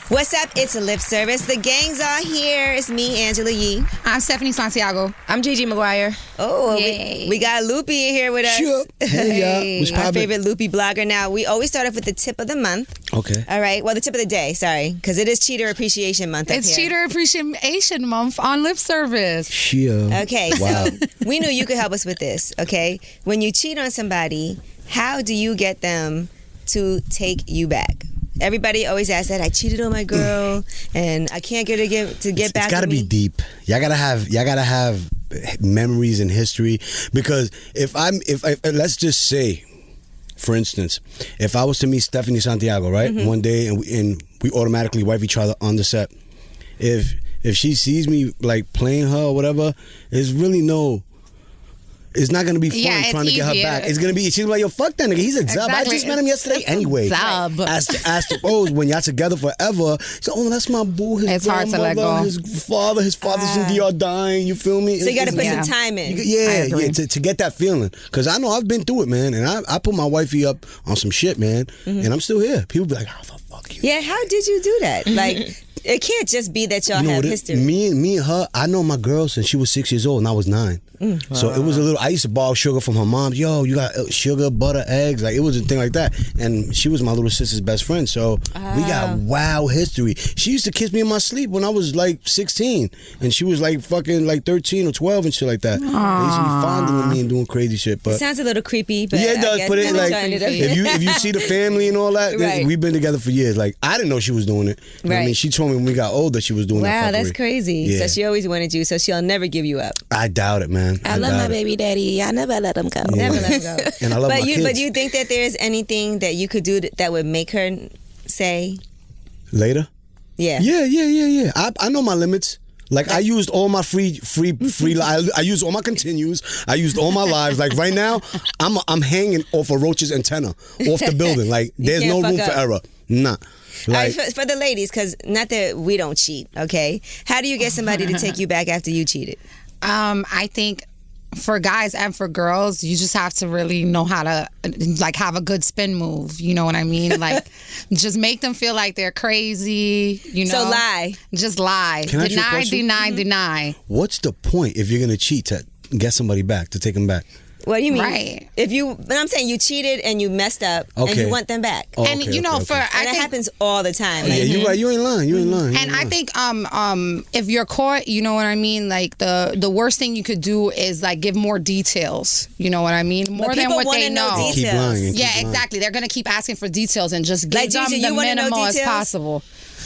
What's up? It's a lip service. The gangs are here. It's me, Angela Yee. I'm Stephanie Santiago. I'm Gigi McGuire. Oh, we got Loopy in here with us. Sure. Hey, y'all. Our favorite Loopy blogger. Now, we always start off with the tip of the month. Okay. All right. Well, the tip of the day, sorry, because it is Cheater Appreciation Month. It's Cheater Appreciation Month on lip service. Sure. Okay, Wow. so we knew you could help us with this, okay? When you cheat on somebody, how do you get them to take you back? Everybody always asks that. I cheated on my girl, and I can't get her to get back. It's got to with me. be deep. Y'all gotta have memories and history, because if let's just say, for instance, if I was to meet Stephanie Santiago, right, one day, and we automatically wife each other on the set, if she sees me like playing her or whatever, there's really no. It's not gonna be fun trying to get her back. It's gonna be, she's like, yo, fuck that nigga. He's a zub. I just met him yesterday anyway. Zub. As suppose when y'all together forever, so that's my boo. His hard to let go. His father's in DR dying. You feel me? So you gotta put some time in. To get that feeling. Because I know I've been through it, man, and I put my wifey up on some shit, man, and I'm still here. People be like, how the fuck you? Yeah, how did you do that? Like, it can't just be that y'all have history. Me and her, I know my girl since she was 6 years old and I was 9. So it was a little, I used to borrow sugar from her mom. Yo, you got sugar, butter, eggs. Like, it was a thing like that. And she was my little sister's best friend. So we got wow history. She used to kiss me in my sleep when I was like 16. And she was like fucking like 13 or 12 and shit like that. They used to be fondling me and doing crazy shit. But it sounds a little creepy, but yeah, it does. But it like, if you see the family and all that, Right. we've been together for years. Like, I didn't know she was doing it. You know what I mean, she told me when we got older she was doing that. Wow, that's crazy. Yeah. So she always wanted you, so she'll never give you up. I doubt it, man. I love my baby daddy. I never let him go. Yeah. Never let him go. And I love my kids. But you think that there's anything that you could do that would make her say Later? Yeah. Yeah. I know my limits. Like, I used all my free I used all my continues. I used all my lives. Like, right now, I'm hanging off a roach's antenna off the building. Like, there's no room for error. Nah. Like, all right, for the ladies, because not that we don't cheat, okay? How do you get somebody to take you back after you cheated? I think for guys and for girls, you just have to really know how to like have a good spin move. You know what I mean? Like, just make them feel like they're crazy. You know, So lie. Just lie. Can I ask you a question? Deny. what's the point if you're going to cheat to get somebody back, to take them back? What do you mean? Right. But I'm saying you cheated and you messed up and you want them back. Oh, And you know, And that happens all the time. Yeah, Like, you're right. You ain't lying. And I think if you're caught, you know what I mean? Like, the worst thing you could do is like give more details. You know what I mean? More than people what wanna they know know. details. Keep lying. and keep Yeah, lying. exactly. They're gonna keep asking for details and just give Like, them Gigi, the you wanna know minimal as details? possible.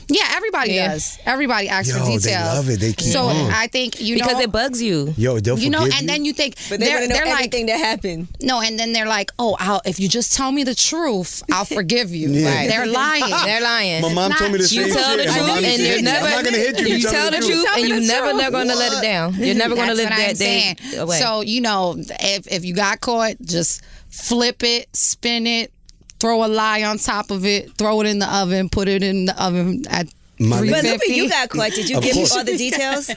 Yeah, everybody does. Everybody asks for details. They love it. They keep So on. I think Because it bugs you. Yo, they'll you know, forgive and you. then you think But they want to know they're like, everything that happened. no, and then they're like, oh, if you just tell me the truth, I'll forgive you. Yeah. Like, they're lying. They're lying. My mom told me the same You shit. tell the and my truth mom and said, you're never. I'm not gonna hit you. You tell the truth and you never gonna let it down. You're never gonna That's live what I'm that day saying. away. So, you know, if you got caught, just flip it, spin it, throw a lie on top of it, throw it in the oven, put it in the oven at My But 350. Loopy, you got caught. Did you Of give me course. all the details?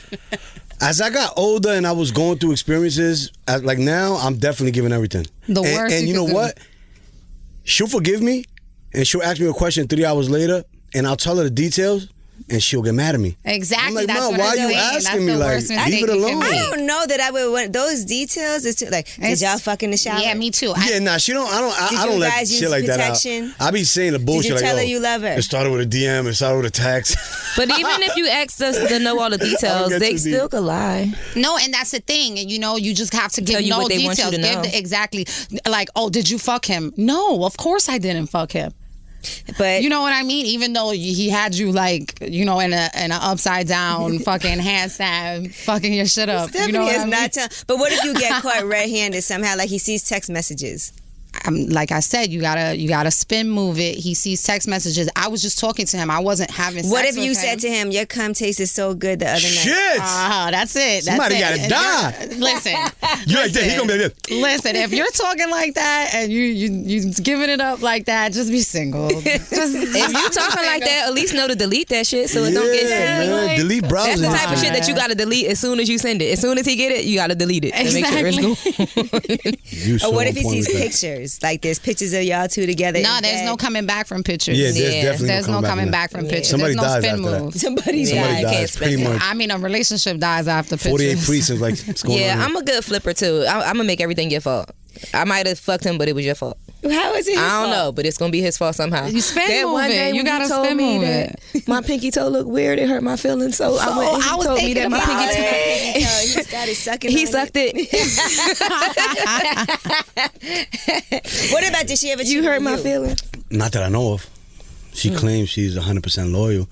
As I got older and I was going through experiences, like now, I'm definitely giving everything. The worst And you you know could do. what? She'll forgive me, and she'll ask me a question 3 hours later, and I'll tell her the details, and she'll get mad at me. Exactly. I'm like, that's Mom, what why I'm you saying. asking That's me? the Like, worst mistake leave it you can alone. make. I don't know that I would want those details. It's too, like, did y'all fuck in the shower? Yeah, me too. Yeah, nah, she don't. I Did don't you let guys shit use like protection? that out. I be saying the bullshit. you like, tell her yo, you love her? It started with a DM. It started with a text. But even if you ask us to know all the details, get they too still deep. could lie. No, and that's the thing. You know, you just have to give Tell you no what they want details. you to know. Exactly. Like, oh, did you fuck him? No, of course I didn't fuck him. But You know what I mean? Even though he had you like, you know, in an upside down fucking handstand, fucking your shit up. Stephanie You know what is I mean? not tell. But what if you get caught red-handed somehow? Like he sees text messages. Like I said, you gotta spin move it. He sees text messages. I was just talking to him. I wasn't having sex What if with you him. said to him, "Your cum tasted so good the other night"? Shit. That's it. That's Somebody it. gotta And die. Listen, You like that? He gonna be like, listen. If you're talking like that and you giving it up like that, just be single. Just, If you talking like that, at least know to delete that shit so it don't get yeah, sent. man. Delete browsing. That's the type of shit that you gotta delete as soon as you send it. As soon as he get it, you gotta delete it. To make sure it's gone. You so Or what if he on point sees with that. pictures? posts, like there's pictures of y'all two together. No, in there's bed. no coming back from pictures. Yeah, there's definitely There's no coming back from pictures. Somebody there's no dies spin after that. move. Somebody Somebody died. dies, pretty much. I mean, a relationship dies after pictures. 48 priests is like, what's going on Yeah, here? I'm a good flipper too. I'm gonna make everything your fault. I might have fucked him, but it was your fault. How is it? his I don't fault? know, but it's gonna be his fault somehow. You spin That move one it. day You when gotta told spin me move that my pinky toe looked weird, it hurt my feelings. So I went. I He was told me thinking that my about pinky toe. it. He started sucking. He on sucked it. What about, did she ever? You cheat hurt on my you? feelings. Not that I know of. She claims she's 100% loyal.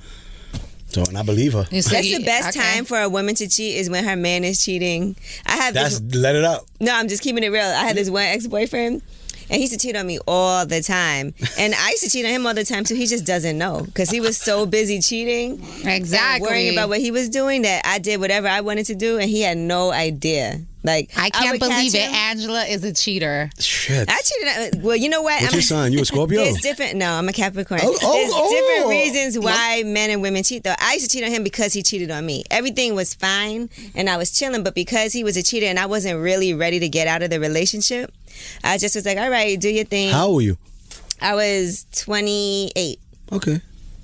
So, and I believe her. You see, That's the best okay. time for a woman to cheat is when her man is cheating. I have That's, this, let it out. no, I'm just keeping it real. I had this one ex-boyfriend, and he used to cheat on me all the time. And I used to cheat on him all the time too. He just doesn't know because he was so busy cheating, and Exactly. worrying about what he was doing, that I did whatever I wanted to do, and he had no idea. Like, I can't would believe catch it. him. Angela is a cheater. Shit. I cheated. Well, you know what? What's your sign? You a Scorpio? There's different. No, I'm a Capricorn. Oh, There's oh. different reasons why men and women cheat. Though I used to cheat on him because he cheated on me. Everything was fine and I was chilling, but because he was a cheater and I wasn't really ready to get out of the relationship, I just was like, all right, do your thing. How old were you? I was 28. Okay.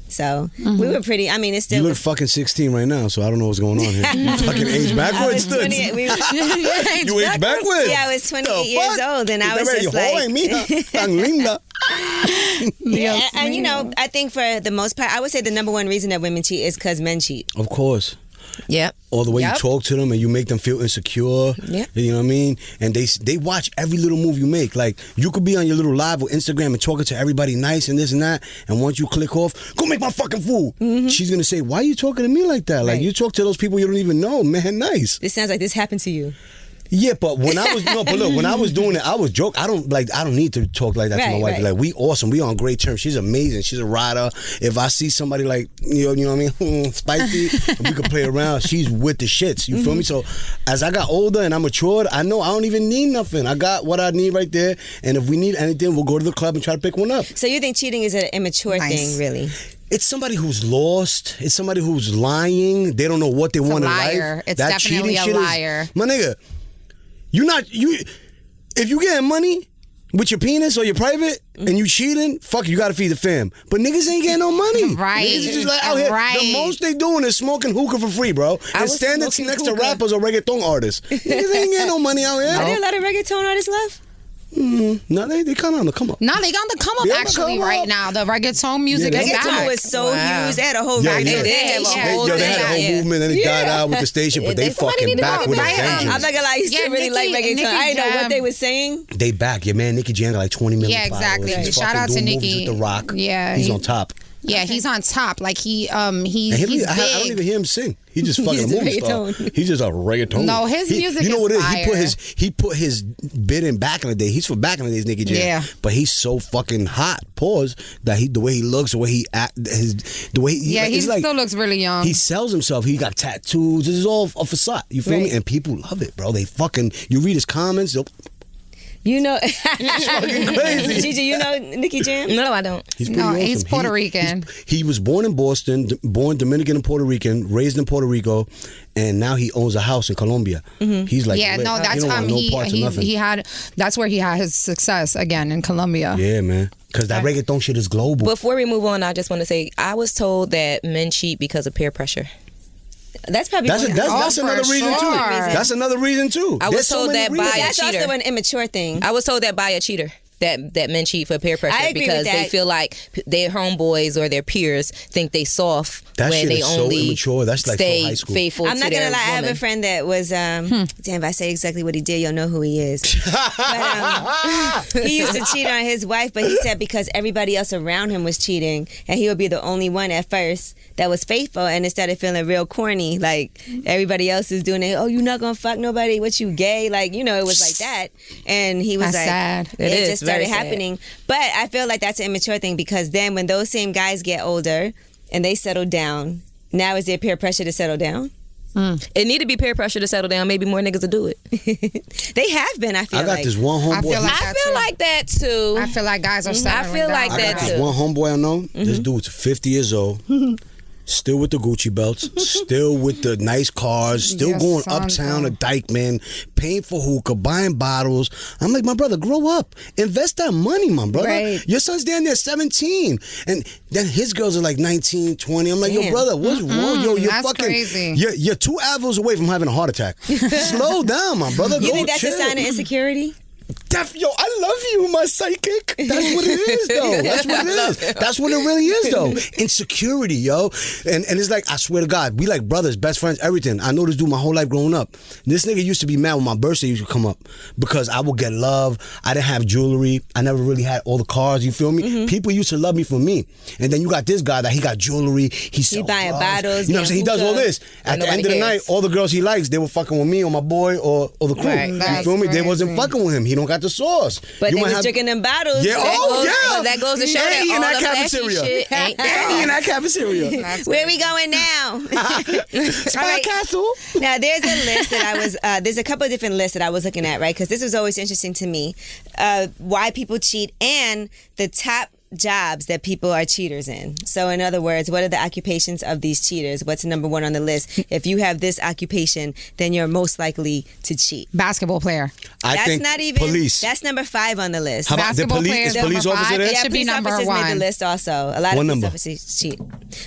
So we were pretty. I mean, it's still. You look fucking 16 right now, so I don't know what's going on here. You fucking age I backwards, was 28. you age backwards? Yeah, I was 28 The years fuck? old, and I was Te just ves like. joven, mija. Tan linda. Yeah, and you know, I think for the most part, I would say the number one reason that women cheat is because men cheat. Of course. Yep. Or the way Yep. you talk to them and you make them feel insecure. Yep. You know what I mean? And they watch every little move you make. Like, you could be on your little live with Instagram and talking to everybody nice and this and that. And once you click off, go make my fucking food. She's going to say, why are you talking to me like that? Like, Right. you talk to those people you don't even know. Man, nice. This sounds like this happened to you. Yeah, but when I was no, but look, when I was doing it, I was joking. I don't need to talk like that to my Right, wife. right. Like, we awesome, we on great terms. She's amazing. She's a rider. If I see somebody like you know what I mean, spicy, we could play around. She's with the shits. You feel me? So as I got older and I matured, I know I don't even need nothing. I got what I need right there. And if we need anything, we'll go to the club and try to pick one up. So you think cheating is an immature Nice. thing, really? It's somebody who's lost. It's somebody who's lying. They don't know what they want in liar. life. It's That definitely cheating a shit liar. my nigga, if you getting money with your penis or your private and you cheating, fuck you gotta feed the fam. But niggas ain't getting no money. Right. Niggas is just like out here. Right. The most they doing is smoking hookah for free, bro. And was standing smoking next to hookah. rappers or reggaeton artists. Niggas ain't getting no money out here. Are there a lot of reggaeton artists left? No, they kind of on the come up. No, they on the come up They on the actually come right up. now. The reggaeton music Yeah, is they- Reggaeton back. was so Wow. huge. They had a whole Yeah, rock yeah. They have a station. whole They had a whole Yeah. movement and it died out with the station, but they Somebody fucking need to back bring with it a back. vengeance. I'm not gonna lie, I used Yeah, to really like Nicki- reggaeton. I didn't know what Jam. they were saying. They back. Your man Nicky Jam got like 20 million Yeah, exactly. followers. He's Shout fucking out to doing movies Nicki. with The Rock. Yeah, He's he- on top. Yeah, he's on top. Like he's And he's I don't big. even hear him sing. He just fucking a He's a movie star. reggaeton. He's just a reggaeton. No, his music You know is what it is? fire. He put his bid in back in the day. He's for back in the days, Nicky Jam. Yeah. But he's so fucking hot. Pause. That the way he looks, the way he act, the way he, Yeah, he it's like, still looks really young. he sells himself. He got tattoos. This is all a facade. You feel me? Right. And people love it, bro. They fucking. You read his comments. They'll- You know, fucking crazy. Gigi, you know Nicky Jam? No, I don't. He's pretty No, awesome. he's Puerto Rican. He was born in Boston, born Dominican and Puerto Rican, raised in Puerto Rico, and now he owns a house in Colombia. He's like, Yeah, lit. no, He that's don't want no parts of nothing. he had. That's where he had his success again in Colombia. Yeah, man. Because that reggaeton shit is global. Before we move on, I just want to say I was told that men cheat because of peer pressure. That's probably That's one- that's for another reason too. sure. That's another reason too. I was There's so told many that reasons. by a That's cheater. also an immature thing. I was told that by a cheater. That men cheat for peer pressure I agree because with they that. feel like their homeboys or their peers think they soft That when shit they is so only immature. That's like so stay high school. faithful I'm to not their gonna lie. I have a woman. friend that was. Damn, if I say exactly what he did, you'll know who he is. But, he used to cheat on his wife, but he said because everybody else around him was cheating, and he would be the only one at first that was faithful, and it started feeling real corny. Like everybody else is doing it. Oh, you're not gonna fuck nobody? What, you gay? Like, you know, it was like that. And he was That's like, sad. It is just started very sad. happening. But I feel like that's an immature thing because then when those same guys get older and they settle down, now is there peer pressure to settle down? It need to be peer pressure to settle down. Maybe more niggas will do it. They have been. I feel I got like this one homeboy. I feel like I that feel too. like that too. I feel like guys are I settling feel down. like I that got this too. one homeboy I know. This dude's 50 years old. still with the Gucci belts, still with the nice cars, still Yes, going son, uptown bro. to Dykeman, paying for hookah, buying bottles. I'm like, my brother, grow up. Invest that money, my brother. Right. Your son's down there 17. And then his girls are like 19, 20. I'm like, yo, Damn. brother, what's wrong? Yo, you're That's fucking crazy. You're 2 avos away from having a heart attack. Slow down, my brother. You Go think that's chill. a sign of insecurity? Yo, I love you, my psychic. That's what it is, though. That's what it is. That's what it really is, though. Insecurity, yo. And it's like, I swear to God, we like brothers, best friends, everything. I know this dude my whole life growing up. This nigga used to be mad when my birthday used to come up because I would get love. I didn't have jewelry. I never really had all the cars, you feel me? Mm-hmm. People used to love me for me. And then you got this guy that he got jewelry. He sells buying drugs. bottles, You know what I'm saying? He does all hookah. this. At the nobody end of the night, cares. all the girls he likes, they were fucking with me or my boy or the crew. Right. You That's feel me? They wasn't crazy. fucking with him. He don't got the sauce. But You they might was have- drinking them bottles. Yeah, That oh goes- yeah. but that goes to show He that ain't in all that the flashy cafeteria. shit ain't He ain't in that cafeteria. Where we going now? Spy All right. Castle. Now, there's a list that I was, there's a couple of different lists that I was looking at, right? Because this was always interesting to me. Why people cheat and the top jobs that people are cheaters in. So, in other words, what are the occupations of these cheaters? What's number one on the list? If you have this occupation, then you're most likely to cheat. Basketball player. I That's think not even, police. that's number 5 on the list. How about the Basketball police? player Is is police number officer five. there? It Yeah, should be police number officers made the 1. list also. A lot What of police number? officers cheat.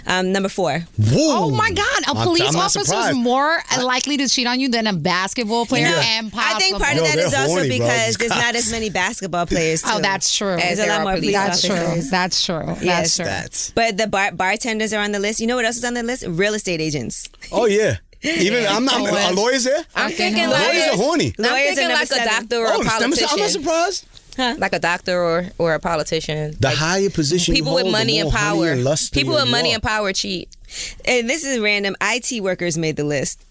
Number 4. Whoa. Oh my God! A police I'm not officer is surprised. more likely to cheat on you than a basketball player. Yeah. And I think part Yo, of that they're is also horny, bro, because these there's not cops. as many basketball players, too. Oh, that's true. There's a there lot are more police police That's officers. true. That's true. Yes. That's true. But the bartenders are on the list. You know what else is on the list? Real estate agents. Oh yeah. Even I'm not. Are lawyers there? I'm thinking Lawyers like are horny. I'm Lawyers are thinking number like 7. a doctor or Oh, a politician. I'm not surprised. Like a doctor or a politician. The higher position People you with hold, money the and more honey power. and lusty People with you money are. and power cheat. And this is random. IT workers made the list.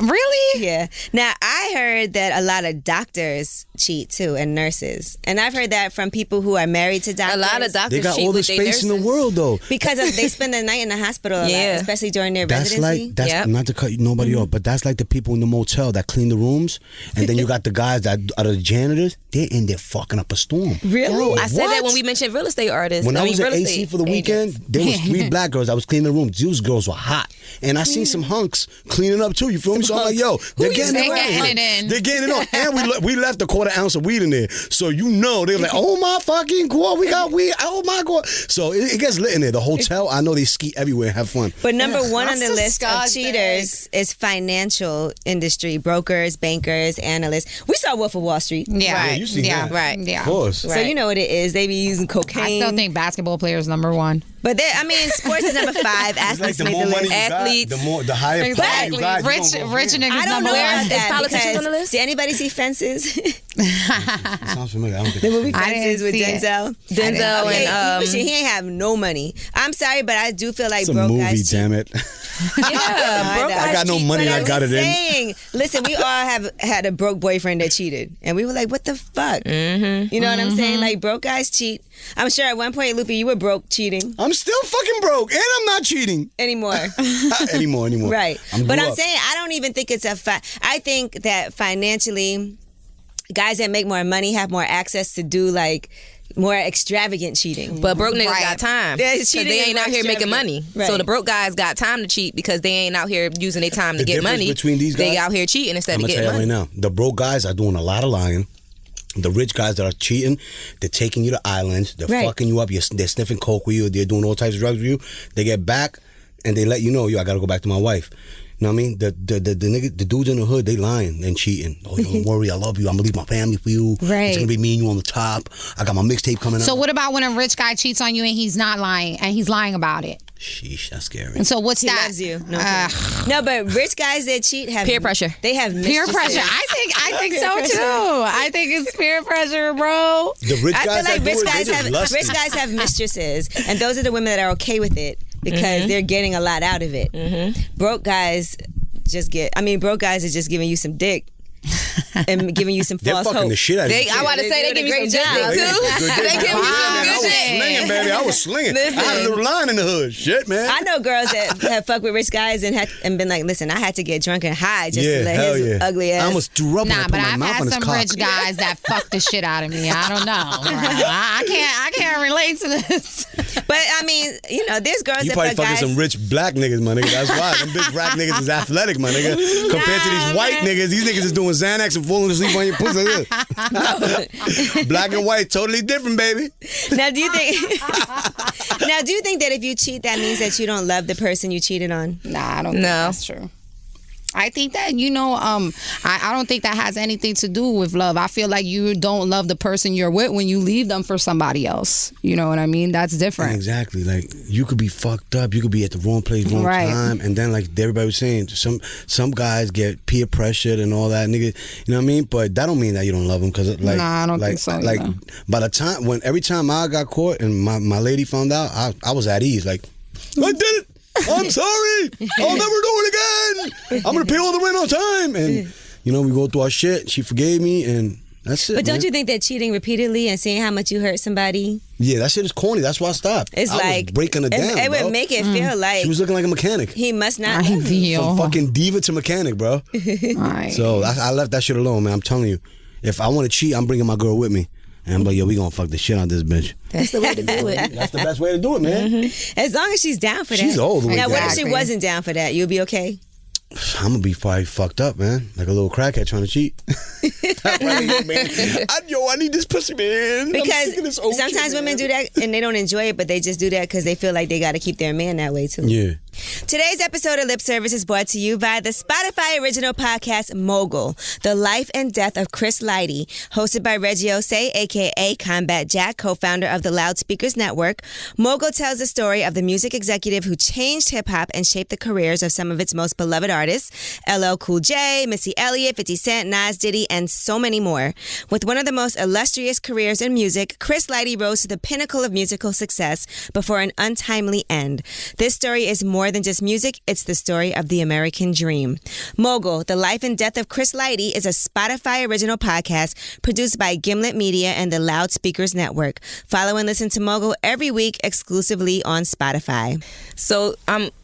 Really? Yeah. Now, I heard that a lot of doctors cheat too and nurses. And I've heard that from people who are married to doctors. A lot of doctors They got cheat all the with their space in the nurses. world, though. Because they spend the night in the hospital a lot, Yeah. especially during their That's residency. like that's Yep. not to cut nobody off, but that's like the people in the motel that clean the rooms, and then you got the guys that are the janitors. They're in there fucking up a storm. Really? I said that What? when we mentioned real estate artists. When I was real at AC estate for the weekend, there was 3 black girls. I was cleaning the room. Those girls were hot, and I seen some hunks cleaning up too. You feel me? So I'm like, yo, they're getting They it on. getting it in. They're getting it on, and we left a quarter ounce of weed in there. So you know they're like, oh my fucking god, we got weed. Oh my god. So it gets lit in there. The hotel, I know they ski everywhere and have fun. But number 1 on That's the list of disgusting. cheaters is financial industry, brokers, bankers, analysts. We saw Wolf of Wall Street. Yeah. Right. You see yeah. that. Right. Yeah. Of course. So you know what it is. They be using I cocaine. still think basketball player is number 1. But I mean, sports is number 5. It's like Athletes the made more the money list. you got, Athletes. the higher Exactly. power you got. Rich, you gonna go rich here. niggas I don't number know 1. about Is that. politicians because- on the list? Did anybody see Fences? Sounds familiar. I don't think The movie I didn't Fences with see it. Denzel. Denzel Okay, and he ain't have no money. I'm sorry, but I do feel like it's a broke movie, guys cheat. damn it. yeah, broke know. I got no money and I I'm got it in. saying, listen, we all have had a broke boyfriend that cheated, and we were like, "What the fuck?" Mm-hmm. You know what I'm saying? Like broke guys cheat. I'm sure at one point, Loopy, you were broke cheating I'm still fucking broke, and I'm not cheating anymore. anymore. Right. I'm But grew I'm up. saying I don't even think it's I think that financially, guys that make more money have more access to do like more extravagant cheating. But broke niggas Right. got time. Yeah, Because cheating they is ain't more out here making money. extravagant. So Right. the broke guys got time to cheat because they ain't out here using their time to The get difference money. between these They guys- out here cheating instead I'm of gonna tell getting you money. right now. The broke guys are doing a lot of lying. The rich guys that are cheating, they're taking you to islands. They're Right. fucking you up. They're sniffing coke with you. They're doing all types of drugs with you. They get back and they let you know, yo, I gotta go back to my wife. You know what I mean? The dudes in the hood, they lying and cheating. Oh, don't worry, I love you. I'm gonna leave my family for you. Right. It's gonna be me and you on the top. I got my mixtape coming out. So what about when a rich guy cheats on you and he's not lying and he's lying about it? Sheesh, that's scary. And so what's He that? loves you. No, but rich guys that cheat have Peer pressure. They have Peer mistresses. pressure. I think so too. I think it's peer pressure, bro. The rich I feel guys like that do rich it, guys they just have lusty. rich guys have mistresses, and those are the women that are okay with it because they're getting a lot out of it. Broke guys broke guys are just giving you some dick and giving you some They're false fucking hope. the shit out of you. I want to They say they doing give a you some great good job. dick too. They give you some I good was dick. slinging, baby. I was slinging. I had a little line in the hood. Shit, man. I know girls that have fucked with rich guys and been like, listen, I had to get drunk and high just to let hell his yeah. ugly ass. I almost threw up when I Nah, put but my I've mouth on had his some cock. rich guys that fuck the shit out of me. I don't know. Bro. I can't relate to this. But I mean, you know, there's girls You that probably fuck fucking guys. some rich black niggas, my nigga. That's why. Them big rap niggas is athletic, my nigga. Compared to these white niggas, these niggas is doing Xanax and falling asleep on your pussy. Black and white, totally different, baby. Now, do you think? Now, do you think that if you cheat, that means that you don't love the person you cheated on? Nah, I don't think that's true. I think that, you know, I don't think that has anything to do with love. I feel like you don't love the person you're with when you leave them for somebody else. You know what I mean? That's different. Exactly. Like, you could be fucked up. You could be at the wrong place, wrong time. And then, like everybody was saying, some guys get peer pressured and all that, nigga. You know what I mean? But that don't mean that you don't love them. Because, like, nah, I don't think so. Like, either. by the time, every time I got caught and my lady found out, I was at ease. Like, I did it. I'm sorry. I'll never do it again. I'm gonna pay all the rent on time. And you know, we go through our shit. She forgave me, and that's it. But don't man. you think that cheating repeatedly and saying how much you hurt somebody? Yeah, that shit is corny. That's why I stopped. It's I like was breaking her down. It bro. would make it feel like She was looking like a mechanic. he must not love me. From fucking diva to mechanic, bro. Right. So I left that shit alone, man. I'm telling you, if I want to cheat, I'm bringing my girl with me. And I'm like, yo, we gonna fuck the shit out of this bitch. That's the way to do it. That's the best way to do it, man. As long as she's down for that. She's all the way Now, what if Exactly. she wasn't down for that? You'll be okay? I'm gonna be probably fucked up, man. Like a little crackhead trying to cheat. I need this pussy, man. Because sometimes women do that and they don't enjoy it, but they just do that because they feel like they got to keep their man that way too. Yeah. Today's episode of Lip Service is brought to you by the Spotify original podcast Mogul, The Life and Death of Chris Lighty, hosted by Reggie Osei, a.k.a. Combat Jack, co-founder of the Loudspeakers Network. Mogul tells the story of the music executive who changed hip-hop and shaped the careers of some of its most beloved artists, LL Cool J, Missy Elliott, 50 Cent, Nas, Diddy, and so many more. With one of the most illustrious careers in music, Chris Lighty rose to the pinnacle of musical success before an untimely end. This story is more than just music, it's the story of the American dream. Mogul, The Life and Death of Chris Lighty is a Spotify original podcast produced by Gimlet Media and the Loudspeakers Network. Follow and listen to Mogul every week exclusively on Spotify. So,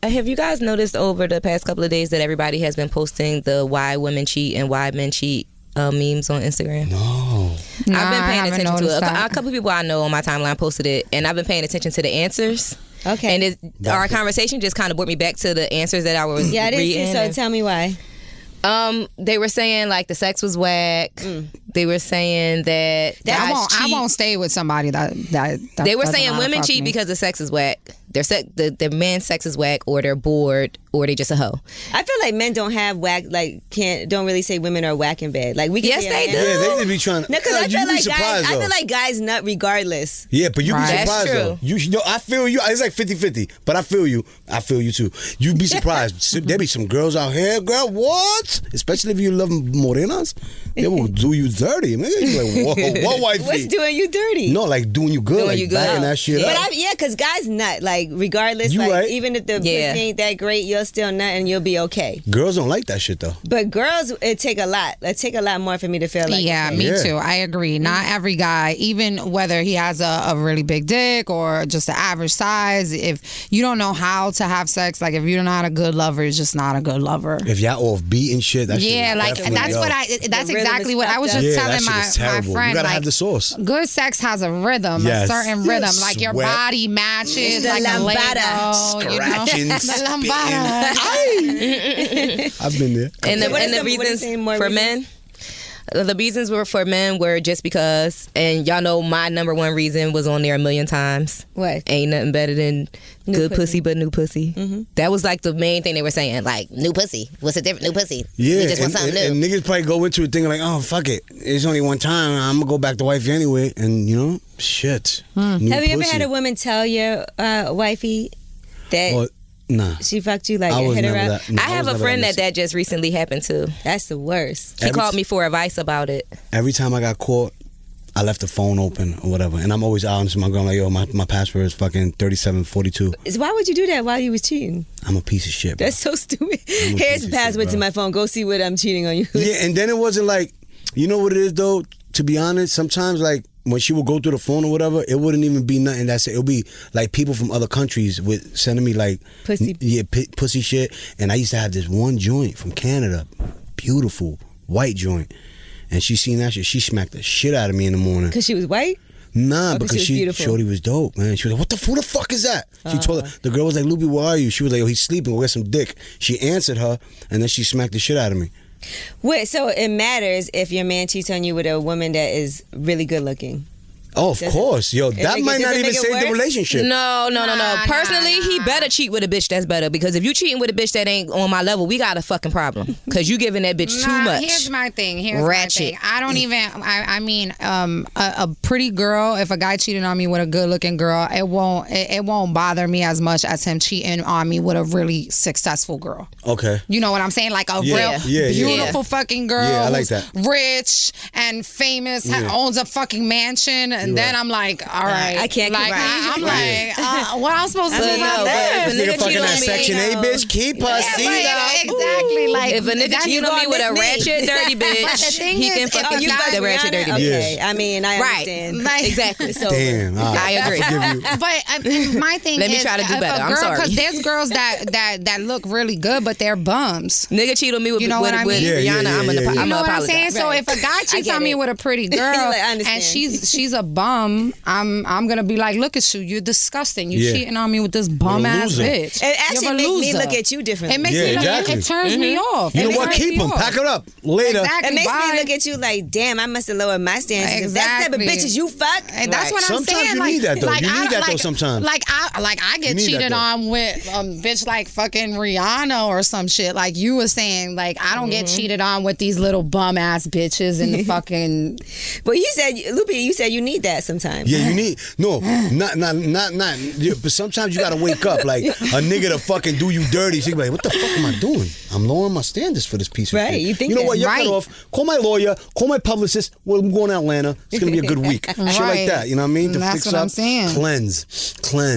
have you guys noticed over the past couple of days that everybody has been posting the why women cheat and why men cheat memes on Instagram? No. I've been paying attention to it. That. A couple of people I know on my timeline posted it, and I've been paying attention to the answers. Okay. And our conversation just kind of brought me back to the answers that I was Yeah, I didn't reading. see, so tell me why. They were saying like the sex was whack. They were saying that I won't stay with somebody that they were doesn't saying know how to women fuck cheat me. because the sex is whack. The man's sex is whack, or they're bored, or they just a hoe. I feel like men don't have whack, like don't really say women are whack in bed. Like we can Yes, say they a man- do. Yeah, they just be trying to. No, because I you feel be like surprised, guys. I though. feel like guys nut regardless. Yeah, but you be Right. surprised That's though. true. You I feel you. It's like 50-50, but I feel you. I feel you too. You be surprised. There be some girls out here, girl. What? Especially if you love morenas, they will do you dirty, man. You like, whoa, wifey. What's doing you dirty? No, like doing you good, Doing like you good. backing that shit But up. because guys nut, like regardless, You like right. even if the Yeah. pussy ain't that great, you'll still nut and you'll be okay. Girls don't like that shit though. But girls, it take a lot. It take a lot more for me to feel like. Yeah, okay. me Yeah. too. I agree. Not every guy, even whether he has a really big dick or just an average size, if you don't know how to have sex, like if you're not a good lover, you're just not a good lover. If y'all off beat and shit, that shit Yeah, is like definitely that's up. what that's The rhythm exactly is what I was fucked just up. Yeah, that telling shit is my terrible. friend. You gotta like, have the sauce. good sex has a rhythm, Yes. a certain rhythm. Yes, Like your sweat. body matches, It's the like a lambada. Lego, Scratching, you know? The lambada. spitting. I've been there. And So what is the some- what is reasons some more for reasons? men. The reasons were for men were just because, and y'all know my number one reason was on there a million times. What? Ain't nothing better than good pussy. pussy but new pussy. That was like the main thing they were saying. Like, new pussy. What's the difference? New pussy. Yeah, We just want something and new. niggas probably go into it thinking like, oh, fuck it. It's only one time. I'm going to go back to wifey anyway. And, you know, shit. New Have you ever pussy. had a woman tell your wifey that Oh, nah. she fucked you, like I was hit her never up? that. No, I have was a never friend that that just recently happened to. That's the worst. He Every called t- me for advice about it. Every time I got caught, I left the phone open or whatever. And I'm always honest with my girl. I'm like, yo, my password is fucking 3742. Why would you do that while you was cheating? I'm a piece of shit, bro. That's so stupid. a Here's piece the of password shit, to bro. my phone. Go see what I'm cheating on you. Yeah, and then it wasn't like, you know what it is though? To be honest, sometimes like when she would go through the phone or whatever, it wouldn't even be nothing. That's it. It'll be like people from other countries with sending me like Pussy. pussy shit. And I used to have this one joint from Canada, beautiful white joint, and she seen that shit. She smacked the shit out of me in the morning. Because she was white? Nah, because because she was beautiful? Shorty was dope, man. She was like, who the fuck is that? She told her, the girl was like, Loopy, where are you? She was like, oh, he's sleeping, go get some dick. She answered her, and then she smacked the shit out of me. Wait, so it matters if your man cheats on you with a woman that is really good looking. Oh, of course. Yo, that might not even save the relationship. No. Nah, Personally, he better cheat with a bitch that's better, because if you cheating with a bitch that ain't on my level, we got a fucking problem. Because you giving that bitch too much. Here's my thing. Ratchet. I don't even. I mean, a pretty girl. If a guy cheated on me with a good looking girl, it won't bother me as much as him cheating on me with a really successful girl. Okay. You know what I'm saying? Like a real beautiful fucking girl. Yeah, I like who's that. Rich and famous, owns a fucking mansion, and then I'm like, all right, I can't like, keep I'm like, what I'm supposed to do about but this? if a Nigga nigga fucking cheat that on me, Section A bitch, keep her seat up. Exactly. Like, if a nigga cheat on me with a ratchet, dirty bitch, thing he is, can if fucking a keep guy- the ratchet, dirty bitch. Okay, Yeah. I mean, I Right. understand. Like- Exactly. So Damn. All right. I agree. Forgive you. But my thing Let me is, try to do if a better. I'm girl- sorry. Because there's girls that look really good, but they're bums. Nigga cheat on me with, You know what I mean? Yeah, Rihanna, yeah, I'm gonna yeah, yeah. You know what I'm apologize. saying? So Right. if a guy I cheats get on me it. with a pretty girl Like, I understand. and she's a bum, I'm gonna be like, look at you, you're disgusting. You Yeah. cheating on me with this bum ass loser. bitch. It actually You're a makes me loser. look at you differently. It makes Yeah, me look. exactly. It turns me off. You know It what? turns Keep me them. off. Pack it up. Later. Exactly. It makes Bye. me look at you like, damn, I must have lowered my standards. If that's the type of Exactly. bitches you fuck. And that's what I'm Sometimes saying. you like, need that, though. Like, You I, need that, like, though, sometimes. Like I You get need that, cheated though. on with a bitch like fucking Rihanna or some shit. Like you were saying, like I don't get cheated on with these little bum ass bitches in the fucking. But you said, Loopy, you said you need that sometimes. Yeah, you need not. Yeah, but sometimes you gotta wake up like a nigga to fucking do you dirty. So you be like, what the fuck am I doing? I'm lowering my standards for this piece of Right, shit. you think know that. what? You're Right. cut off. Call my lawyer. Call my publicist. Well, I'm going to Atlanta. It's gonna be a good week. Shit like Right. that. You know what I mean? To That's fix what up, I'm saying. cleanse.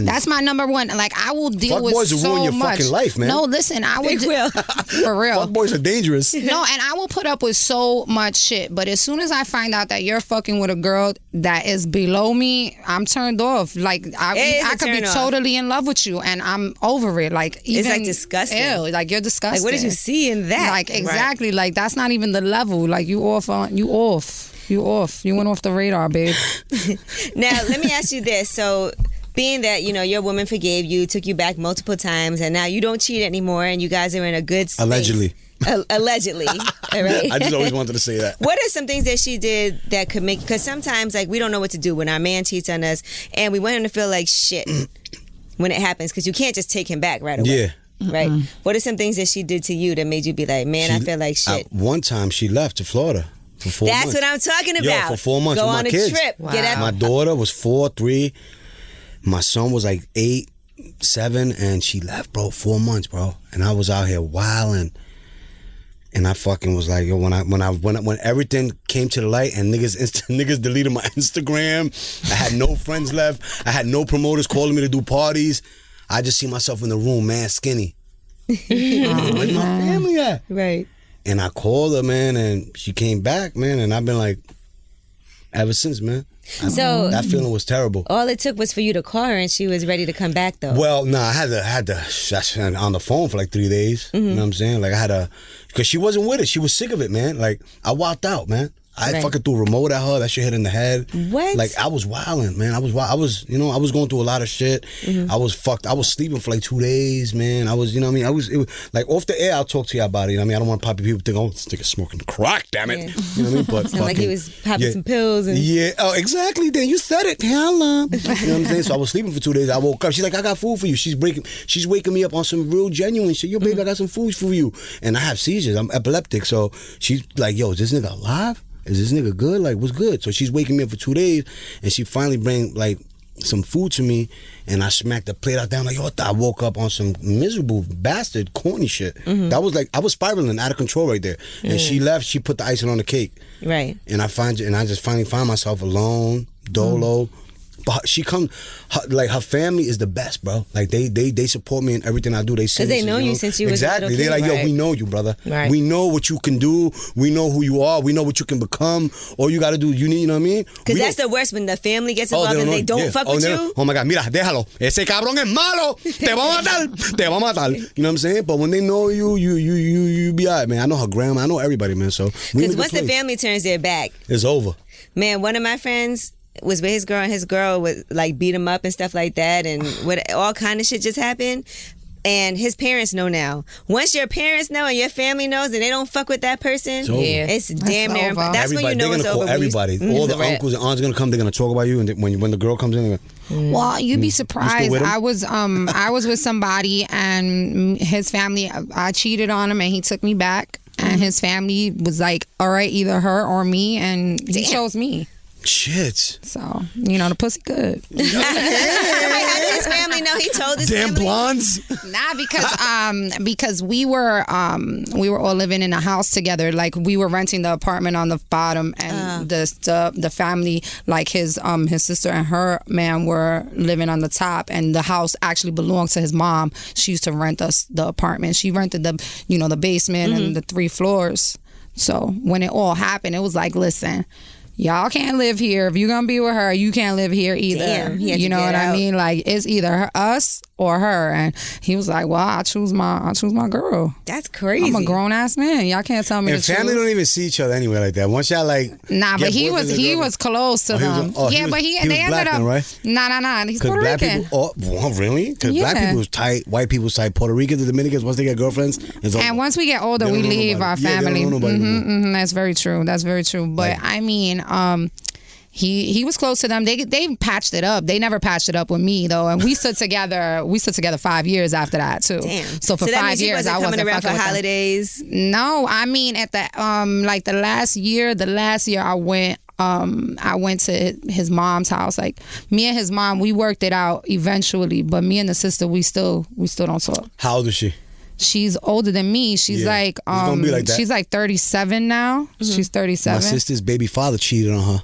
That's my number one. Like I will deal Fuck with boys will so ruin your much. fucking life, man. No, listen, I would They will. for real. Fuck boys are dangerous. No, and I will put up with so much shit. But as soon as I find out that you're fucking with a girl that is below me, I'm turned off. Like It is I a could be turn off. totally in love with you, and I'm over it. Like even, like disgusting. Ew, like you're disgusting. Like, what did you see in that? Like exactly. Like that's not even the level. Like you off. You went off the radar, babe. Now, let me ask you this. So, being that, you know, your woman forgave you, took you back multiple times, and now you don't cheat anymore, and you guys are in a good space. Allegedly. Allegedly. All right. I just always wanted to say that. What are some things that she did that could make, because sometimes, like, we don't know what to do when our man cheats on us, and we want him to feel like shit when it happens, because you can't just take him back right away. Yeah. Right. What are some things that she did to you that made you be like, man, I feel like shit? One time she left to Florida for 4 months. That's what I'm talking about. Yo, for 4 months Go with on my a kids. trip. Wow. Get out. My daughter was 4, 3. My son was like 8, 7, and she left, bro. 4 months, bro. And I was out here wilding. And I fucking was like, yo, when everything came to the light and niggas deleted my Instagram, I had no friends left. I had no promoters calling me to do parties. I just see myself in the room, man, skinny. Where's my family at? Right. And I called her, man, and she came back, man, and I've been like, ever since, man. So That feeling was terrible. all it took was for you to call her, and she was ready to come back, though. Well, no, I had to on the phone for like 3 days. You know what I'm saying? Like I had to, because she wasn't with it. She was sick of it, man. Like I walked out, man. I Right. fucking threw a remote at her. That shit hit in the head. What? Like I was wilding, man. I was I was going through a lot of shit. I was fucked. I was sleeping for like 2 days, man. I was, you know what I mean? It was like off the air. I'll talk to you about it. You know what I mean? I don't want people think, oh, this nigga's smoking crack, damn it. Yeah. You know what I mean? But Sound like he was popping some pills and yeah. Oh, exactly. Then you said it. Hello. You know what I'm saying? So I was sleeping for 2 days. I woke up. She's like, I got food for you. She's waking me up on some real genuine shit. Yo, baby, I got some food for you. And I have seizures. I'm epileptic. So she's like, yo, is this nigga alive? Is this nigga good? Like, what's good? So she's waking me up for 2 days, and she finally bring like some food to me, and I smacked the plate out down. Like, yo, I woke up on some miserable bastard corny shit. That was like, I was spiraling out of control right there. And she left. She put the icing on the cake. right. And I just finally find myself alone, dolo. But she her family is the best, bro. Like they support me in everything I do. They say 'Cause they know you since you was a exactly. little They're kid. like, yo, Right. we know you, brother. Right. We know what you can do. We know who you are. We know what you can become. All you got to do, you know what I mean? Because that's the worst, when the family gets involved and they don't fuck with you. Oh my God, mira, déjalo. Ese cabrón es malo. Te va a matar. Te va a matar. You know what I'm saying? But when they know you be alright, man. I know her grandma. I know everybody, man. So Because once the family turns their back, it's over. man, one of my friends, was with his girl, and his girl would like beat him up and stuff like that, and what all kind of shit just happened. And his parents know now. Once your parents know and your family knows and they don't fuck with that person, it's damn near. That's when you know it's over. Everybody, all the uncles and aunts are gonna come. They're gonna talk about you, and when the girl comes in, they're gonna, well, you'd be surprised. I was with somebody, and his family. I cheated on him, and he took me back. And his family was like, "All right, either her or me," and he chose me. Shit. So, the pussy good. How did his family know he told his damn family? blondes? Nah, because we were all living in a house together. Like, we were renting the apartment on the bottom, and the family, like his sister and her man, were living on the top, and the house actually belonged to his mom. She used to rent us the apartment. She rented the basement and the 3 floors. So when it all happened, it was like, listen, y'all can't live here. If you're gonna be with her, you can't live here either. Damn, you know what I mean? Like, it's either us or her. And he was like, well, I choose my girl. That's crazy. I'm a grown ass man. Y'all can't tell me And to family choose. don't even see each other anyway like that. Once y'all but he was close to them. He they was ended black up then, right? Nah. He's Puerto black Rican. people, really? Because black people was tight, white people was tight. Puerto Ricans, the Dominicans, once they get girlfriends, it's over. And once we get older, we leave our family. That's very true. That's very true. But I mean, he was close to them. They patched it up. They never patched it up with me though, and we stood together. We stood together 5 years after that too. Damn. So for 5 years, I wasn't coming around for fucking with holidays. them. No, I mean at the like the last year I went to his mom's house. Like, me and his mom, we worked it out eventually, but me and the sister, we still don't talk. How old is she? She's older than me. She's like gonna be like that. she's like 37 now. She's 37. My sister's baby father cheated on her,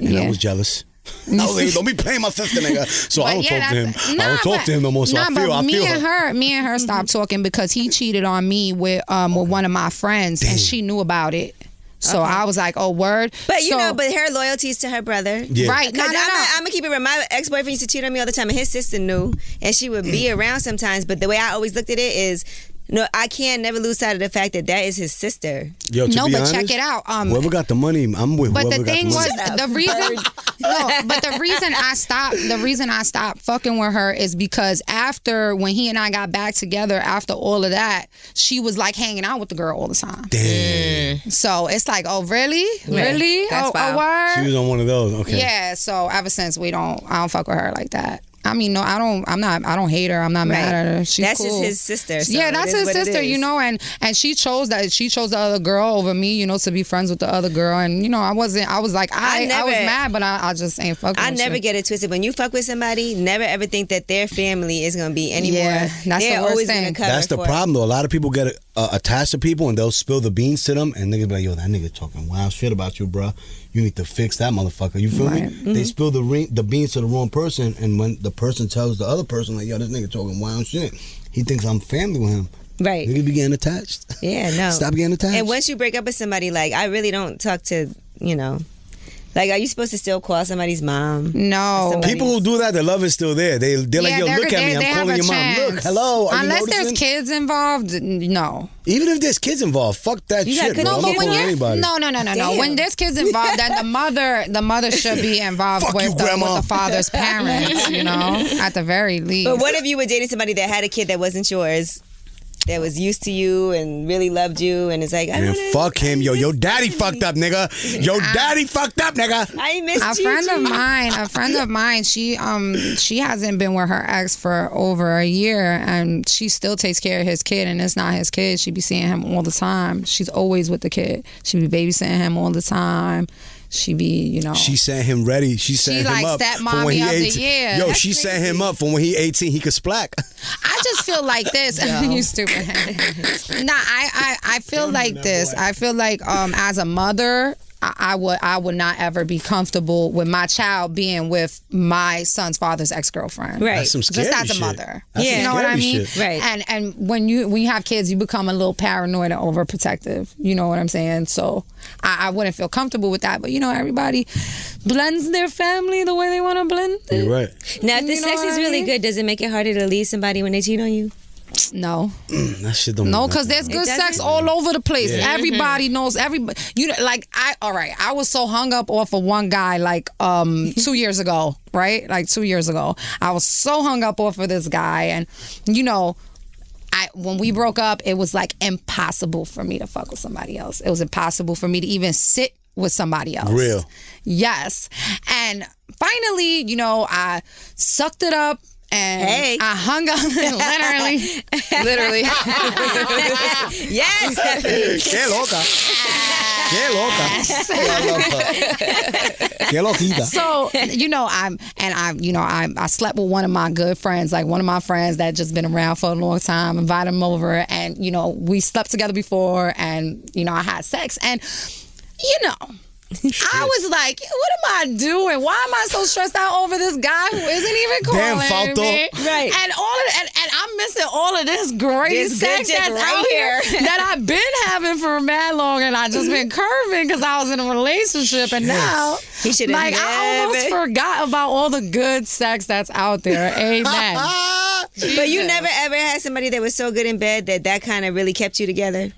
and I was jealous. I was like, don't be playing my sister, nigga. So I don't talk to him. I don't talk to him no more. So I feel her. Me and her stopped talking because he cheated on me with one of my friends. Damn. And she knew about it. So I was like, oh, word. But but her loyalty is to her brother. Yeah. Right. No. I'm going to keep it real. My ex-boyfriend used to cheat on me all the time, and his sister knew, and she would be around sometimes. But the way I always looked at it is, no, I can't never lose sight of the fact that is his sister. Yo, to be honest, check it out. Whoever got the money, I'm with but whoever got the money. But the reason I stopped fucking with her is because when he and I got back together, after all of that, she was like hanging out with the girl all the time. Damn. So it's like, oh, really? Really? That's a word? She was on one of those. Okay. Yeah. So ever since I don't fuck with her like that. I mean, no, I don't hate her. I'm not mad at her. She's cool. Just his sister. So yeah, that's his sister, and she chose the other girl over me, to be friends with the other girl. And, I was mad, but I just ain't fucking with never you. get it twisted. When you fuck with somebody, never ever think that their family is going to be anymore. Yeah, that's They're the worst always thing. gonna cover That's the for problem, though. A lot of people get attached to people, and they'll spill the beans to them, and niggas be like, yo, that nigga talking wild shit about you, bro. You need to fix that motherfucker. You feel me? Mm-hmm. They spill the beans to the wrong person, and when the person tells the other person, like, yo, this nigga talking wild shit, he thinks I'm family with him. Right. Niggas be getting attached. Yeah, no. Stop getting attached. And once you break up with somebody, like, I really don't talk to, like, are you supposed to still call somebody's mom? No. People who do that, the love is still there. They're like, yo, look at me. I'm calling your mom. Look, hello. Unless there's kids involved, no. Even if there's kids involved, fuck that shit, bro. I'm not calling anybody. No. When there's kids involved, then the mother should be involved with the father's parents, at the very least. But what if you were dating somebody that had a kid that wasn't yours? That was used to you and really loved you, and it's like, fuck him, yo. Your daddy fucked up, nigga. Your daddy fucked up, nigga. I missed a friend of mine, she hasn't been with her ex for over a year, and she still takes care of his kid, and it's not his kid. She be seeing him all the time. She's always with the kid. She be babysitting him all the time. She be, She sent him ready. She set him up for when he 18. Yo, she set him up for when he 18. He could splack. I just feel like this. You stupid. Nah, I feel like this. I feel like as a mother, I would not ever be comfortable with my child being with my son's father's ex-girlfriend. Right. That's some scary just as a shit. mother. That's you know what I mean? Shit. Right. And when you have kids, you become a little paranoid and overprotective. You know what I'm saying? So I wouldn't feel comfortable with that. But everybody blends their family the way they want to blend it. You're right. Now, if the sex is really good, does it make it harder to leave somebody when they cheat on you? No. That shit don't. No, mean because nothing, there's bro. good sex all over the place. Yeah. Everybody knows everybody. You know, like I was so hung up off of one guy like 2 years ago, right? Like 2 years ago. I was so hung up off of this guy, and you know, when we broke up, it was like impossible for me to fuck with somebody else. It was impossible for me to even sit with somebody else. Real. Yes. And finally, you know, I sucked it up. And I hung up, literally. Yes, Stephanie. Qué loca. Qué loquita. So, you know, I slept with one of my good friends, like one of my friends that just been around for a long time, invited him over, and, you know, we slept together before, and, you know, I had sex, and, you know, I was like, what am I doing? Why am I so stressed out over this guy who isn't even calling me? Right. And and I'm missing all of this great sex that's out here that I've been having for mad long, and I just been curving because I was in a relationship, and now he should have I almost forgot about all the good sex that's out there. Amen. But you never ever had somebody that was so good in bed that kind of really kept you together?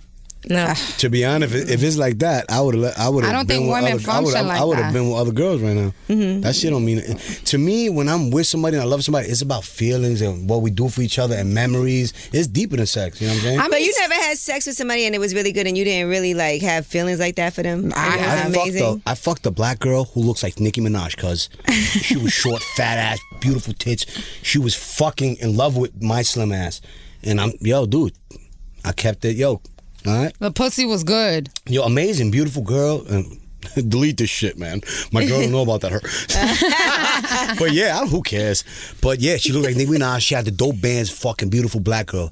No. To be honest, if it's like that, I would have. I don't think women function like I would that. have been with other girls right now. Mm-hmm. That shit don't mean it. To me, when I'm with somebody and I love somebody, it's about feelings and what we do for each other and memories. It's deeper than sex. You know what I'm saying? But you never had sex with somebody and it was really good, and you didn't really like have feelings like that for them. I fucked a black girl who looks like Nicki Minaj, cause she was short, fat ass, beautiful tits. She was fucking in love with my slim ass, and dude, I kept it, All right. The pussy was good. Amazing, beautiful girl. And delete this shit, man. My girl don't know about that. But yeah, who cares? But yeah, she looked like Nicki Minaj. She had the dope bands. Fucking beautiful black girl.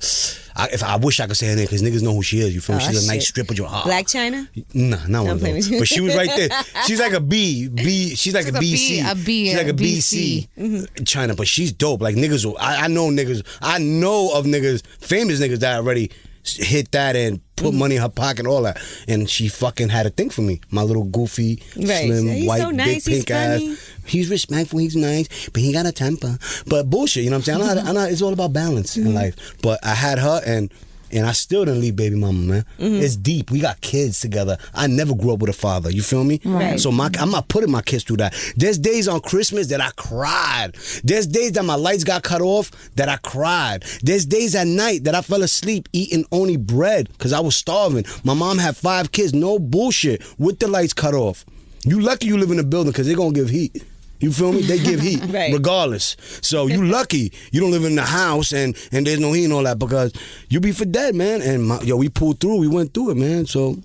I wish I could say her name because niggas know who she is. You feel me? She's a nice stripper. Black China? Nah, not one of those. But she was right there. She's like a B. She's like a BC. She's like a BC China, but she's dope. Like niggas. I know niggas. I know of niggas, famous niggas that already hit that and put money in her pocket, all that, and she fucking had a thing for me. My little goofy, slim, he's white, so nice. big pink ass. He's respectful. He's nice, but he got a temper. But bullshit, you know what I'm saying? I know it's all about balance in life. But I had her, and I still didn't leave baby mama, man. It's deep. We got kids together. I never grew up with a father. You feel me? Right. So I'm not putting my kids through that. There's days on Christmas that I cried. There's days that my lights got cut off that I cried. There's days at night that I fell asleep eating only bread because I was starving. My mom had 5 kids. No bullshit. With the lights cut off. You lucky you live in a building because they're going to give heat. You feel me? They give heat regardless. So you lucky you don't live in the house and there's no heat and all that because you be for dead, man. And we pulled through. We went through it, man. So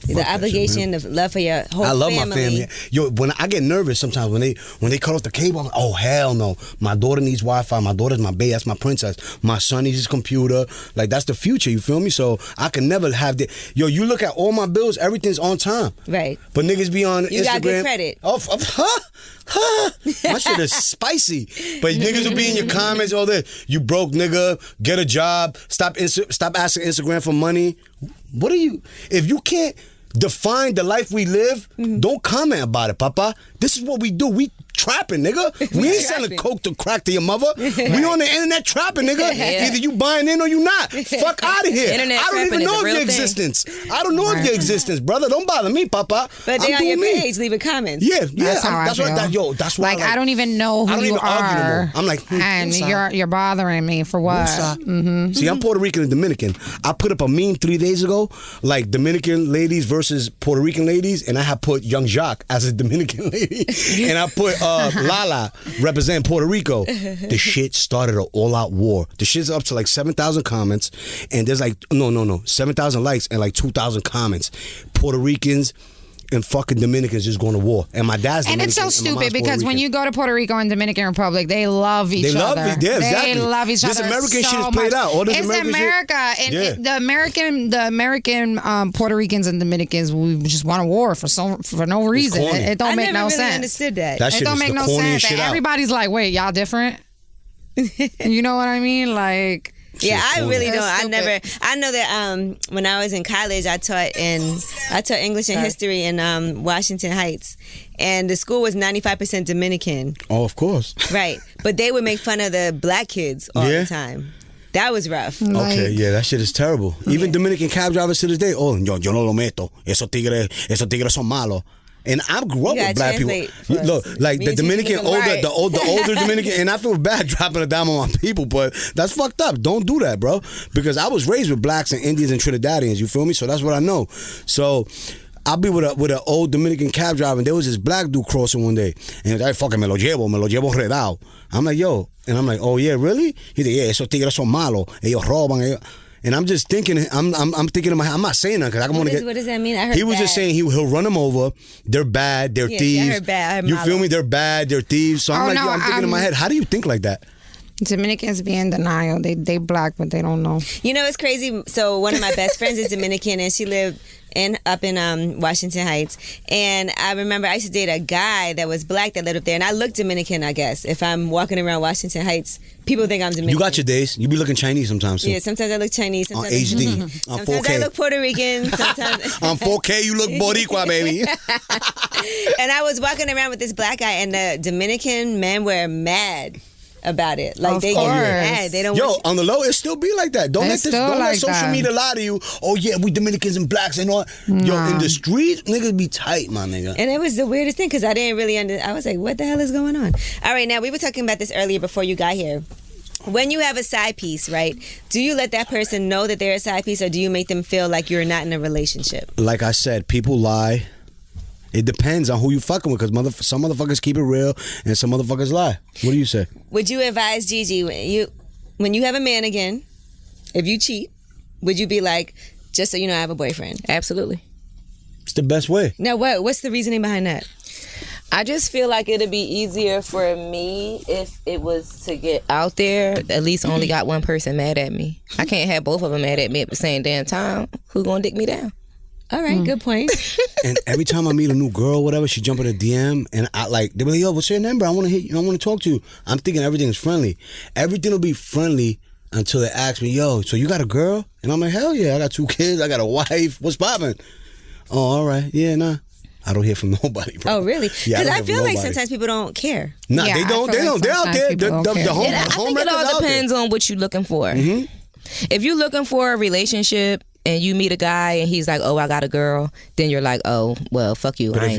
the obligation of love for your whole family. I love my family. When I get nervous sometimes when they cut off the cable, I'm like, oh hell no. My daughter needs Wi-Fi. My daughter's my baby. That's my princess. My son needs his computer. Like that's the future. You feel me? So I can never have that. You look at all my bills. Everything's on time. Right. But niggas be on you Instagram. Got good credit. My shit is spicy. But niggas will be in your comments all this. You broke nigga. Get a job. Stop asking Instagram for money. What are you? If you can't define the life we live, don't comment about it, papa. This is what we do. We trapping, nigga. We ain't selling coke to crack to your mother. We on the internet trapping, nigga. Either you buying in or you not. Fuck out of here. Internet I don't even know of your existence. I don't know of your existence, brother. Don't bother me, papa. But they on your page leaving comments. Yeah. That's how I feel. That's why. Like I don't even know who you are. I'm like, and you're bothering me for what? See, I'm Puerto Rican and Dominican. I put up a meme 3 days ago, like Dominican ladies versus Puerto Rican ladies, and I have put Young Jacques as a Dominican lady, and I put Lala represent Puerto Rico. The shit started an all-out war. The shit's up to like 7,000 comments, and there's like 7,000 likes and like 2,000 comments. Puerto Ricans and fucking Dominicans just going to war. And my dad's Dominican. And it's so stupid because when you go to Puerto Rico and Dominican Republic, they love each other. Exactly. They love each other. This American so shit is played out. All this it's American America. Shit. And the American Puerto Ricans and Dominicans, we just want a war for no reason. It don't make no sense. I never really understood that. It don't make no sense. And everybody's like, wait, y'all different? You know what I mean? Like... Yeah, I really don't. Stupid. I know that when I was in college, I taught English and history in Washington Heights, and the school was 95% Dominican. Oh, of course. Right, but they would make fun of the black kids all the time. That was rough. Okay, yeah, that shit is terrible. Even Dominican cab drivers to this day, yo no lo meto. Esos tigres son malos. And I grew up with black people. Look, like the Dominican, the older Dominican, and I feel bad dropping a dime on my people, but that's fucked up. Don't do that, bro. Because I was raised with blacks and Indians and Trinidadians, you feel me? So that's what I know. So I'll be with an old Dominican cab driver, and there was this black dude crossing one day, and he's like, fucking me lo llevo redao. I'm like, yo, and I'm like, oh yeah, really? He's like, yeah, esos tigres son malos, ellos roban, and I'm just thinking, I'm thinking in my head, I'm not saying that because I want to get. What does that mean? I heard he was just saying he'll run them over. They're bad. They're thieves. I heard bad. I heard you malo. feel me? They're bad. They're thieves. So I'm I'm thinking in my head, how do you think like that? Dominicans be in denial. They black, but they don't know. You know, it's crazy. So one of my best friends is Dominican, and she lived up in Washington Heights. And I remember I used to date a guy that was black that lived up there, and I look Dominican, I guess. If I'm walking around Washington Heights, people think I'm Dominican. You got your days. You be looking Chinese sometimes too. Yeah, sometimes I look Chinese. On Sometimes HD. On sometimes 4K. I look Puerto Rican. Sometimes on 4K, you look Boricua, baby. And I was walking around with this black guy, and the Dominican men were mad about it. Like of they course. get mad. They don't. Yo, want on the low, it still be like that. Don't let social that. media lie to you. Oh yeah, we Dominicans and blacks and all. Yo, in the street, niggas be tight, my nigga. And it was the weirdest thing because I didn't really I was like, what the hell is going on? All right, now we were talking about this earlier before you got here. When you have a side piece, right, do you let that person know that they're a side piece, or do you make them feel like you're not in a relationship? Like I said, people lie. It depends on who you fucking with, because some motherfuckers keep it real and some motherfuckers lie. What do you say? Would you advise Gigi, when you have a man again, if you cheat, would you be like, just so you know, I have a boyfriend? Absolutely. It's the best way. Now, what's the reasoning behind that? I just feel like it'd be easier for me if it was to get out there. At least only got one person mad at me. I can't have both of them mad at me at the same damn time. Who gonna dick me down? All right, good point. And every time I meet a new girl, whatever, she jump in a DM, and I like, they be like, yo, what's your number? I want to hit you. I want to talk to you. I'm thinking everything's friendly. Everything will be friendly until they ask me, yo, so you got a girl? And I'm like, hell yeah, I got 2 kids, I got a wife. What's poppin'? Oh, all right, yeah, nah. I don't hear from nobody, bro. Oh, really? Yeah, Because I feel like sometimes people don't care. Nah, Yeah, they don't. They're out there. The home, I home think it all depends on what you're looking for. Mm-hmm. If you're looking for a relationship and you meet a guy and he's like, oh, I got a girl, then you're like, oh, well, fuck you. But if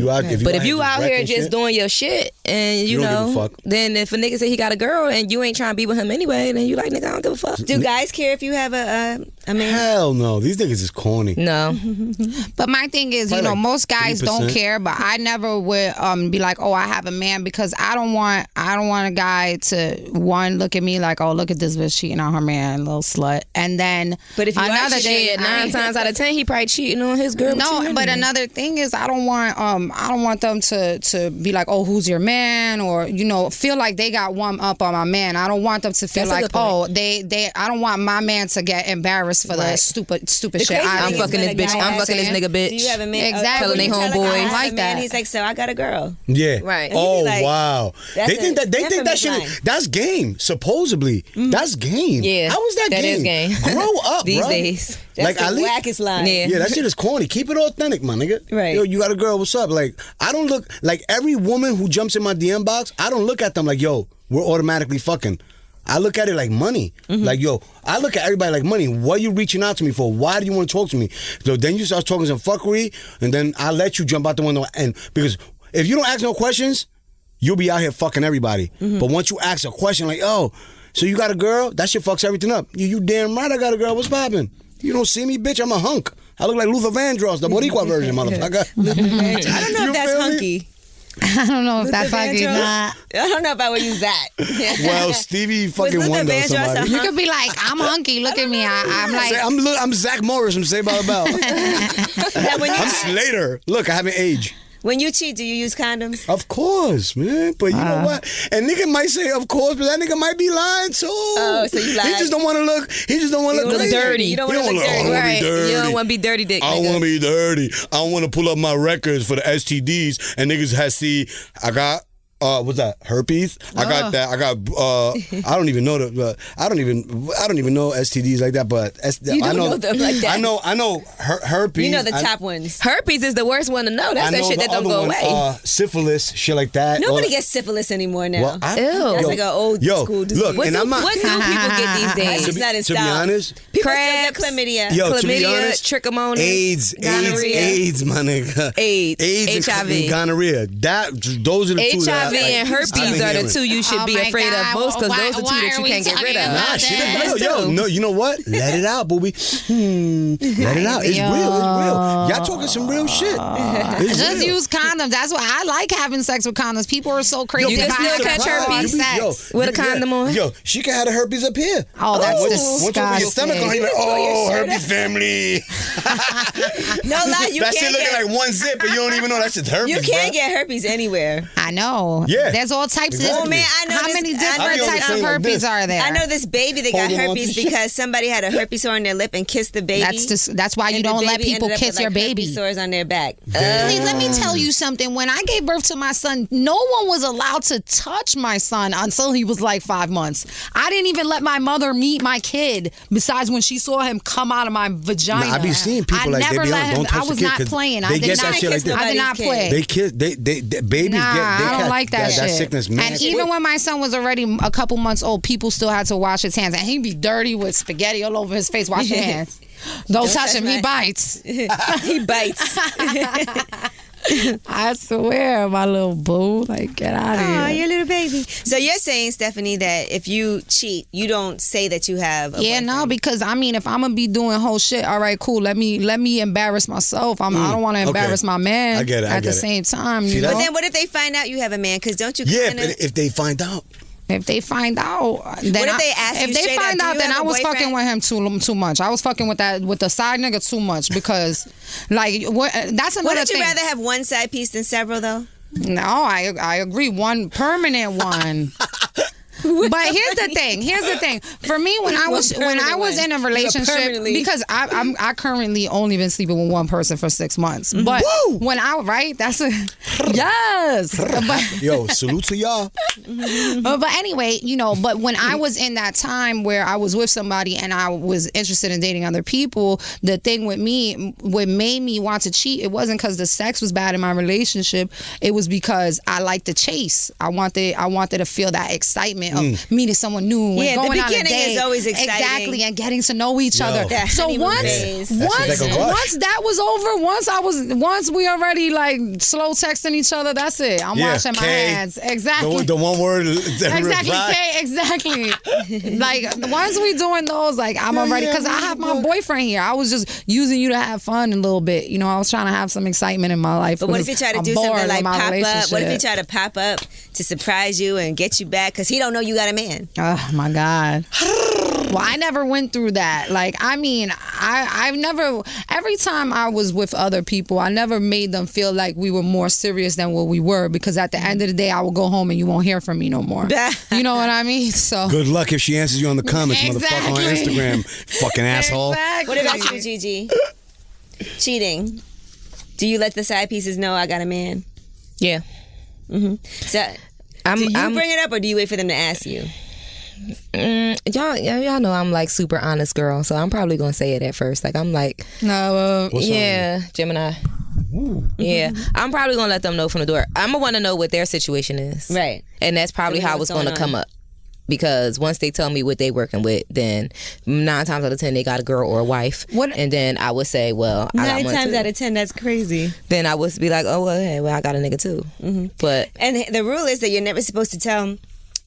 you out here just doing your shit and you don't know, give a fuck. then if a nigga say he got a girl and you ain't trying to be with him anyway, then you like, nigga, I don't give a fuck. Do guys care if you have a man? Hell no. These niggas is corny. No. But my thing is, Probably like most guys 3%. don't care, but I never would be like, oh, I have a man, because I don't want a guy to look at me like, oh, look at this bitch cheating on her man, little slut, and then But if you another actually thing, 9 times out of 10, he probably cheating on his girl. no, but another thing is, I don't want them to be like, oh, who's your man, or feel like they got one up on my man. I don't want them to feel That's a like, good point. oh, I don't want my man to get embarrassed for the stupid shit. I'm fucking this bitch. I'm fucking this nigga bitch. Do you have a man? Exactly. Telling they homeboys. I Like that. He's like, so I got a girl. Yeah. Right. And you Oh be like, wow. that's They think that shit. line. That's game. Supposedly, that's game. Yeah. How is that That game? is game. Grow up, These bro. days. That's Like, the I wackest line. Yeah. Yeah, that shit is corny. Keep it authentic, my nigga. Right. Yo, you got a girl, what's up? Like, I don't look, like every woman who jumps in my DM box, I don't look at them like, yo, we're automatically fucking. I look at it like money. Like, yo, I look at everybody like money. What are you reaching out to me for? Why do you want to talk to me? So then you start talking some fuckery, and then I let you jump out the window. And because if you don't ask no questions, you'll be out here fucking everybody. But once you ask a question like, oh, so you got a girl? That shit fucks everything up. You damn right I got a girl. What's poppin'? You don't see me, bitch. I'm a hunk. I look like Luther Vandross, the Boricua version, motherfucker. I don't know You if that's feel me? hunky. I don't know if that's fucking Vandross? not. I don't know if I would use that. Well, Stevie fucking Luther won though, Vandross somebody. You could be like, I'm hunky. Look at me. I'm like, I'm Zach Morris from Saved by the Bell. Now, I'm Slater. Look, I haven't aged. when you cheat, do you use condoms? Of course, man. But you know what? And nigga might say, of course, but that nigga might be lying too. Oh, so you lied. He just don't want to look. He just don't want to look wanna look crazy. dirty. You don't want to look wanna dirty. be Right. dirty. You don't want to be dirty dick. I don't want to be dirty. I don't want to pull up my records for the STDs and niggas has see I got what's that? Herpes. I got that. I got. I don't even know the. I don't even know STDs like that. But You I don't know them like that. I know herpes. You know the top ones. Herpes is the worst one to know. That's I that know shit the that don't other go one, away. syphilis, shit like that. Nobody gets syphilis anymore now. Well, That's like an old school disease. Look, and I'm not. What do people get these days? It's not in to be style. honest, People still get Crabs. chlamydia. Yo, to be Chlamydia, honest, trichomonas, AIDS, my nigga. AIDS, and HIV. gonorrhea. Those are the two. HIV that and herpes are the two you should be my afraid God. of most, because Why- those are the two why that are you we can't get rid of. talking about Syphilis Yo, too. no, you know what? Let it out, booby. Let it out. It's real. It's real. Y'all talking some real shit. It's Just real. use condoms. That's why I like having sex with condoms. People are so crazy. You can about still having catch herpes. sex. With a condom on? Yo, she can have the herpes up here. Oh, that's Once you open your stomach on, you're like, oh, herpes family. No lie, you That shit can't looking get. like one zip, but you don't even know that's just herpes. You can't bruh. get herpes anywhere. I know. Yeah. There's all types Exactly. of. Oh man, I know. How this, many I different know types this, of like herpes this. are there? I know this baby that got Holding on to herpes shit. because somebody had a herpes sore on their lip and kissed the baby. That's why you and the don't let baby people ended up kiss with, like, your baby. herpes sores on their back. Please let me tell you something. When I gave birth to my son, no one was allowed to touch my son until he was like 5 months. I didn't even let my mother meet my kid. Besides when she saw him come out of my vagina. Nah, I be seeing people like they never be let on, him. don't touch I was the kid, not 'cause playing. they I did get not that shit like kiss. that. I did not Nobody's play. They kiss. They babies Nah, get. They I don't catch like that shit. That sickness, man. And even when my son was already a couple months old, people still had to wash his hands, and he'd be dirty with spaghetti all over his face. Wash your hands. Don't touch him. He bites. He bites. I swear, my little boo. Like, get out of Oh, here. your little baby. So you're saying, Stephanie, that if you cheat, you don't say that you have. A Yeah, no, boyfriend. because I mean, if I'm gonna be doing whole shit, all right, cool. Let me embarrass myself. I don't want to embarrass my man. I get it, I at get the it. same time, See, you that's- know. But then, what if they find out you have a man? Because don't you? Yeah, kinda, but if they find out, If they find out, then What if they ask you if they straight up, find do out, you then have I a was fucking boyfriend? with him too much. I was fucking with the side nigga too much because, like, that's another wouldn't you thing. rather have one side piece than several, though? No, I agree. One permanent one. But here's the thing. For me, when I was in a relationship, permanently. because I currently only been sleeping with one person for 6 months. But when that's a yes. But, yo, salute to y'all. but anyway, but when I was in that time where I was with somebody and I was interested in dating other people, the thing with me, what made me want to cheat, it wasn't because the sex was bad in my relationship. It was because I liked the chase. I wanted to feel that excitement of meeting someone new and Yeah, the going on a beginning date. is always exciting. Exactly, and getting to know each other. That So honeymoon once phase. That shit's like a rush. once that was over, once we already like slow texting each other, that's it. I'm Yeah, washing my K. hands. Exactly. The one word. Exactly, reply. Kay, exactly. Like once we doing those, like I'm already, because I have my boyfriend here. I was just using you to have fun a little bit. I was trying to have some excitement in my life. But what if you try to I'm do bored something with like my pop up? What if he relationship. try to pop up to surprise you and get you back because he don't know you got a man? Oh my God. Well, I never went through that. Like, I mean, I've never, every time I was with other people, I never made them feel like we were more serious than what we were, because at the end of the day, I will go home and you won't hear from me no more. You know what I mean? So. Good luck if she answers you on the comments, motherfucker, on Exactly. Instagram. Fucking asshole. Exactly. What about you, Gigi? Cheating. Do you let the side pieces know I got a man? Yeah. So, do you bring it up or do you wait for them to ask you? Y'all know I'm like super honest girl, so I'm probably gonna say it at first. Like I'm like, No, What's wrong? yeah, Gemini. Yeah, I'm probably gonna let them know from the door. I'm gonna want to know what their situation is, Right. And that's probably So we know how what's it's gonna going come on. up. Because once they tell me what they working with, then 9 times out of 10 they got a girl or a wife. What- And then I would say, well, I got 9 one times too. out of 10, that's crazy. Then I would be like, oh well, hey, well I got a nigga too. But And the rule is that you're never supposed to tell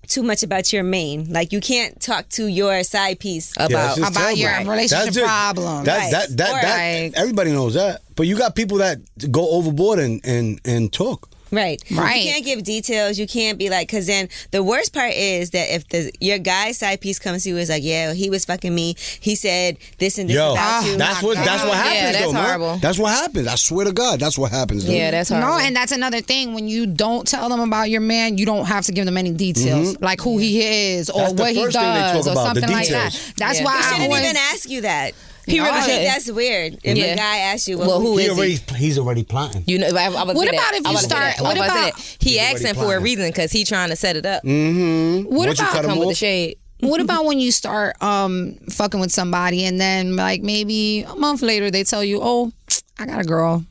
too much about your main. Like, you can't talk to your side piece. about just about tell your them. relationship That's it. problems. That Right. everybody knows that. But you got people that go overboard and talk. Right. Right. You can't give details. You can't be like, because then the worst part is that if your guy's side piece comes to you, is like, yeah, he was fucking me. He said this and this Yo, about you. that's what happens. Yeah, that's though, man. horrible. That's what happens. I swear to God, that's what happens. Dude. yeah, that's hard. No, and that's another thing. When you don't tell them about your man, you don't have to give them any details, like who he is or That's the what he first thing they does talk or about, the something like that. details. That's Yeah. why They I shouldn't always. even ask you that. He really I think should. that's weird. If Yeah. a guy asks you, Well, who is he? He's already plotting. You know, I was What say about that. if I you was say start- that. what I was say about- that. He He's already asking for a plotting. reason because he trying to set it up. Mm-hmm. What Once you about- cut him Come with the off, shade. What about when you start fucking with somebody and then like maybe a month later they tell you, oh, I got a girl.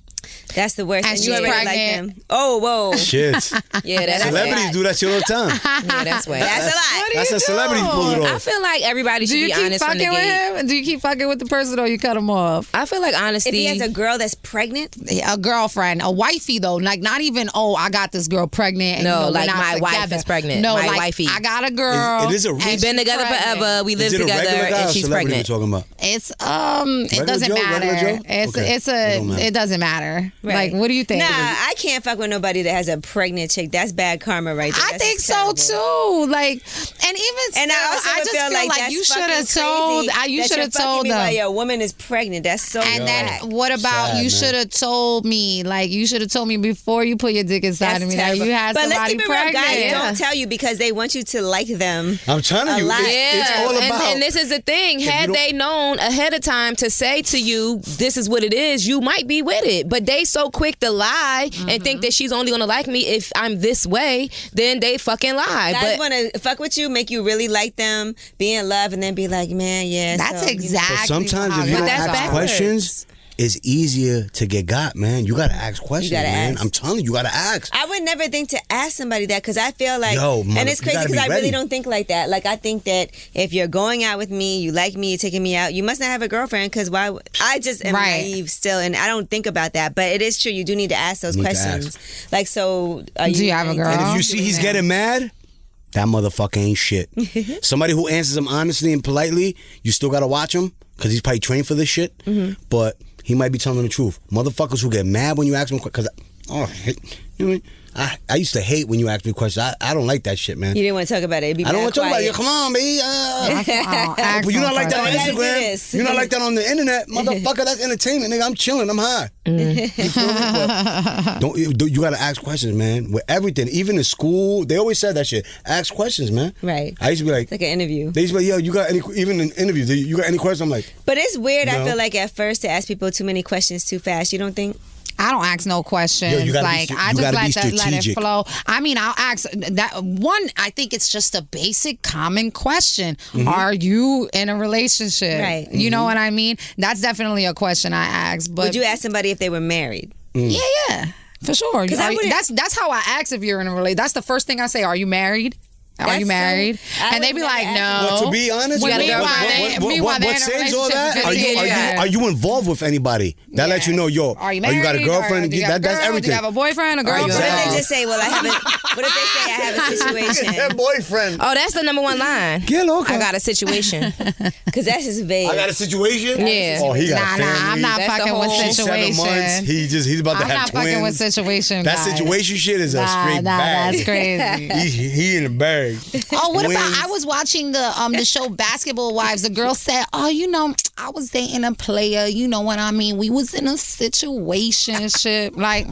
that's the worst. And And you she's already like pregnant. them. Oh, whoa. shit. Yeah, that's Celebrities do that shit all the time. Yeah, that's why. That's a lot. That's how celebrities pull it I off. feel like everybody Do should you be keep honest from the fucking with gate. him? Do you keep fucking with the person or you cut him off? I feel like honesty. If he has a girl that's pregnant, A girlfriend, a wifey though, like not even, oh, I got this girl pregnant. And, No, you know, we're like not my wife together. is pregnant. No, My like wifey. I got a girl. It is a and real- We've been she's together pregnant. forever. We live Is it a together, regular guy and or she's celebrity pregnant. we're talking about? It's it Regular doesn't Joe? matter. Regular Joe? It's Okay. it's It a don't matter. it doesn't matter. right. Like, what do you think? Nah, I can't fuck with nobody that has a pregnant chick. That's bad karma right there. I That's think just so terrible. too. Like, and even And still, I also I would just feel like that's you should fucking have told. crazy You that should you're have fucking told me them. while your woman is pregnant. That's so And whack. then what about Sad, you man. should have told me? Like, you should have told me before you put your dick inside That's of me that terrible. you had but let's somebody keep it real. pregnant. Guys Yeah. don't tell you because they want you to like them. I'm telling A you, lot. it's all and, about. and this is the thing. you Had don't- they known ahead of time to say to you, this is what it is, you might be with it. But they so quick to lie and think that she's only going to like me if I'm this way, then they fucking lie. Guys But want to fuck with you, make you really like them, be in love, and then be like, man, yeah. That's so, exactly. But sometimes how if you it don't that's is. ask backwards. questions, it's easier to get got, man. You gotta ask questions, gotta man. ask. I'm telling you, you gotta ask. I would never think to ask somebody that because I feel like, Yo, mother, and it's you crazy gotta because be I really ready. don't think like that. Like I think that if you're going out with me, you like me, you're taking me out, you must not have a girlfriend because why? I just am Right. naive still, and I don't think about that. But it is true. You do need to ask those Need to questions. Like, so are Do you have a girl? And if you Oh, see he's getting mad, that motherfucker ain't shit. Somebody who answers him honestly and politely, you still gotta watch him because he's probably trained for this shit. But he might be telling the truth. Motherfuckers who get mad when you ask them because, you know what I mean? I used to hate when you ask me questions. I don't like that shit, man. You didn't want to talk about it. It'd be I don't mad want to talk about quiet. it. Come on, baby. Ask But you're not them like that on I gotta do Instagram. this. You're not like that on the internet, motherfucker. That's entertainment, nigga. I'm chilling. I'm high. You feel me? But you gotta ask questions, man. With everything, even in school, they always said that shit. Ask questions, man. Right. I used to be like, It's like an interview. they used to be like, yo, you got any? Even in interviews, you got any questions? I'm like, But it's weird. I No. feel like at first to ask people too many questions too fast. You don't think? I don't ask no questions. Yo, you gotta be like st- I you just gotta let be that let it strategic. flow. I mean, I'll ask that one. I think it's just a basic common question. Mm-hmm. Are you in a relationship? Right. You know what I mean? That's definitely a question I ask. But Would you ask somebody if they were married? yeah, for sure. 'Cause I Are you- wouldn't- that's how I ask if you're in a relationship. That's the first thing I say. Are you married? Are That's you so- married? I And they would be never like, ask no. well, to be honest, When got a girlfriend. they're in a says all that? relationship Are for 15 years. are you involved with anybody? That lets you know, yo, Are you married? got a girlfriend? Or do you have a That's girl? everything. Do you have a boyfriend? A Are you What if girlfriend? they just say, well, I haven't. What if they say I have a situation? boyfriend. oh, that's the number one line. Get loca. I got a situation. Because that's just vague. I got a situation. Yeah. Oh, he got a family. I'm not That's the fucking with whole- She's 7 months. situation. He's about to I'm have not twins. fucking with situation. That guys. situation shit is a straight bag. That's crazy. He in the bag. Oh, what about? Twins. I was watching the show Basketball Wives. The girl said, "Oh, you know, I was dating a player. You know what I mean? We was in a situationship. Like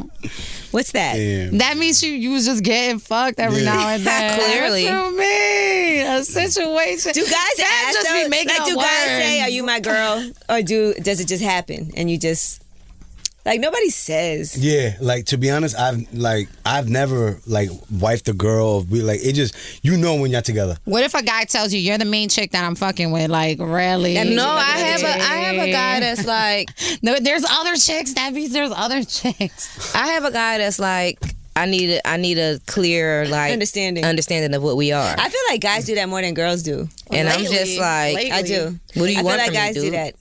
What's that? Damn. that means you was just getting fucked every Yeah. now and then. Clearly. What you mean? A situation. Do guys Fans ask just though? be making Like, up do guys words. say, "Are you my girl?" Or does it just happen and you just like nobody says? Yeah, like to be honest, I've never like wifed a girl or be like it just when you're together. What if a guy tells you you're the main chick that I'm fucking with? Like really? That means No, you're I looking at have a guy that's like, No, there's other chicks. That means there's other chicks. I have a guy that's like, I need a clear like Understanding of what we are. I feel like guys do that more than girls do. And I'm Lately- just like, lately. I do. What do you I want feel like from me, guys do dude? that.